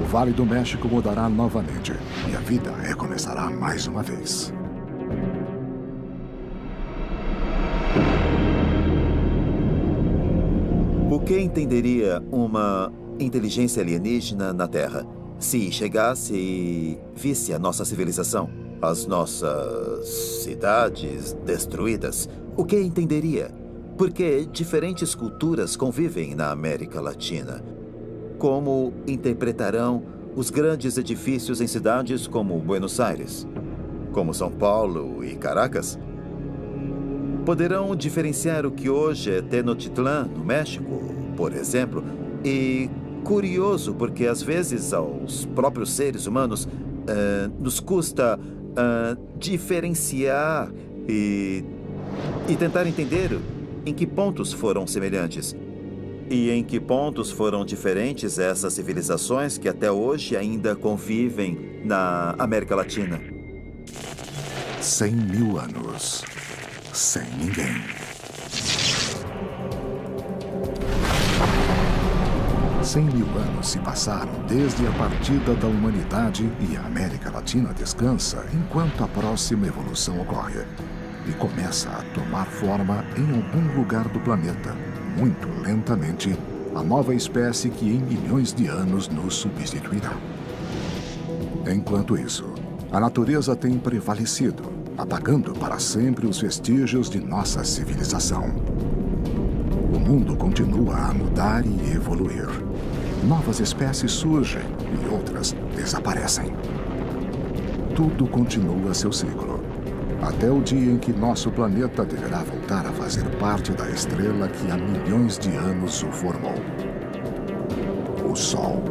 o Vale do México mudará novamente e a vida recomeçará mais uma vez. O que entenderia uma inteligência alienígena na Terra se chegasse e visse a nossa civilização, as nossas cidades destruídas? O que entenderia? Porque diferentes culturas convivem na América Latina. Como interpretarão os grandes edifícios em cidades como Buenos Aires, como São Paulo e Caracas? Poderão diferenciar o que hoje é Tenochtitlán, no México, por exemplo? E curioso, porque às vezes aos próprios seres humanos nos custa diferenciar e tentar entender em que pontos foram semelhantes e em que pontos foram diferentes essas civilizações que até hoje ainda convivem na América Latina. 100.000 anos. Sem ninguém. Cem mil anos se passaram desde a partida da humanidade e a América Latina descansa enquanto a próxima evolução ocorre. E começa a tomar forma em algum lugar do planeta, muito lentamente, a nova espécie que em milhões de anos nos substituirá. Enquanto isso, a natureza tem prevalecido, apagando para sempre os vestígios de nossa civilização. O mundo continua a mudar e evoluir. Novas espécies surgem e outras desaparecem. Tudo continua seu ciclo, até o dia em que nosso planeta deverá voltar a fazer parte da estrela que há milhões de anos o formou. O Sol.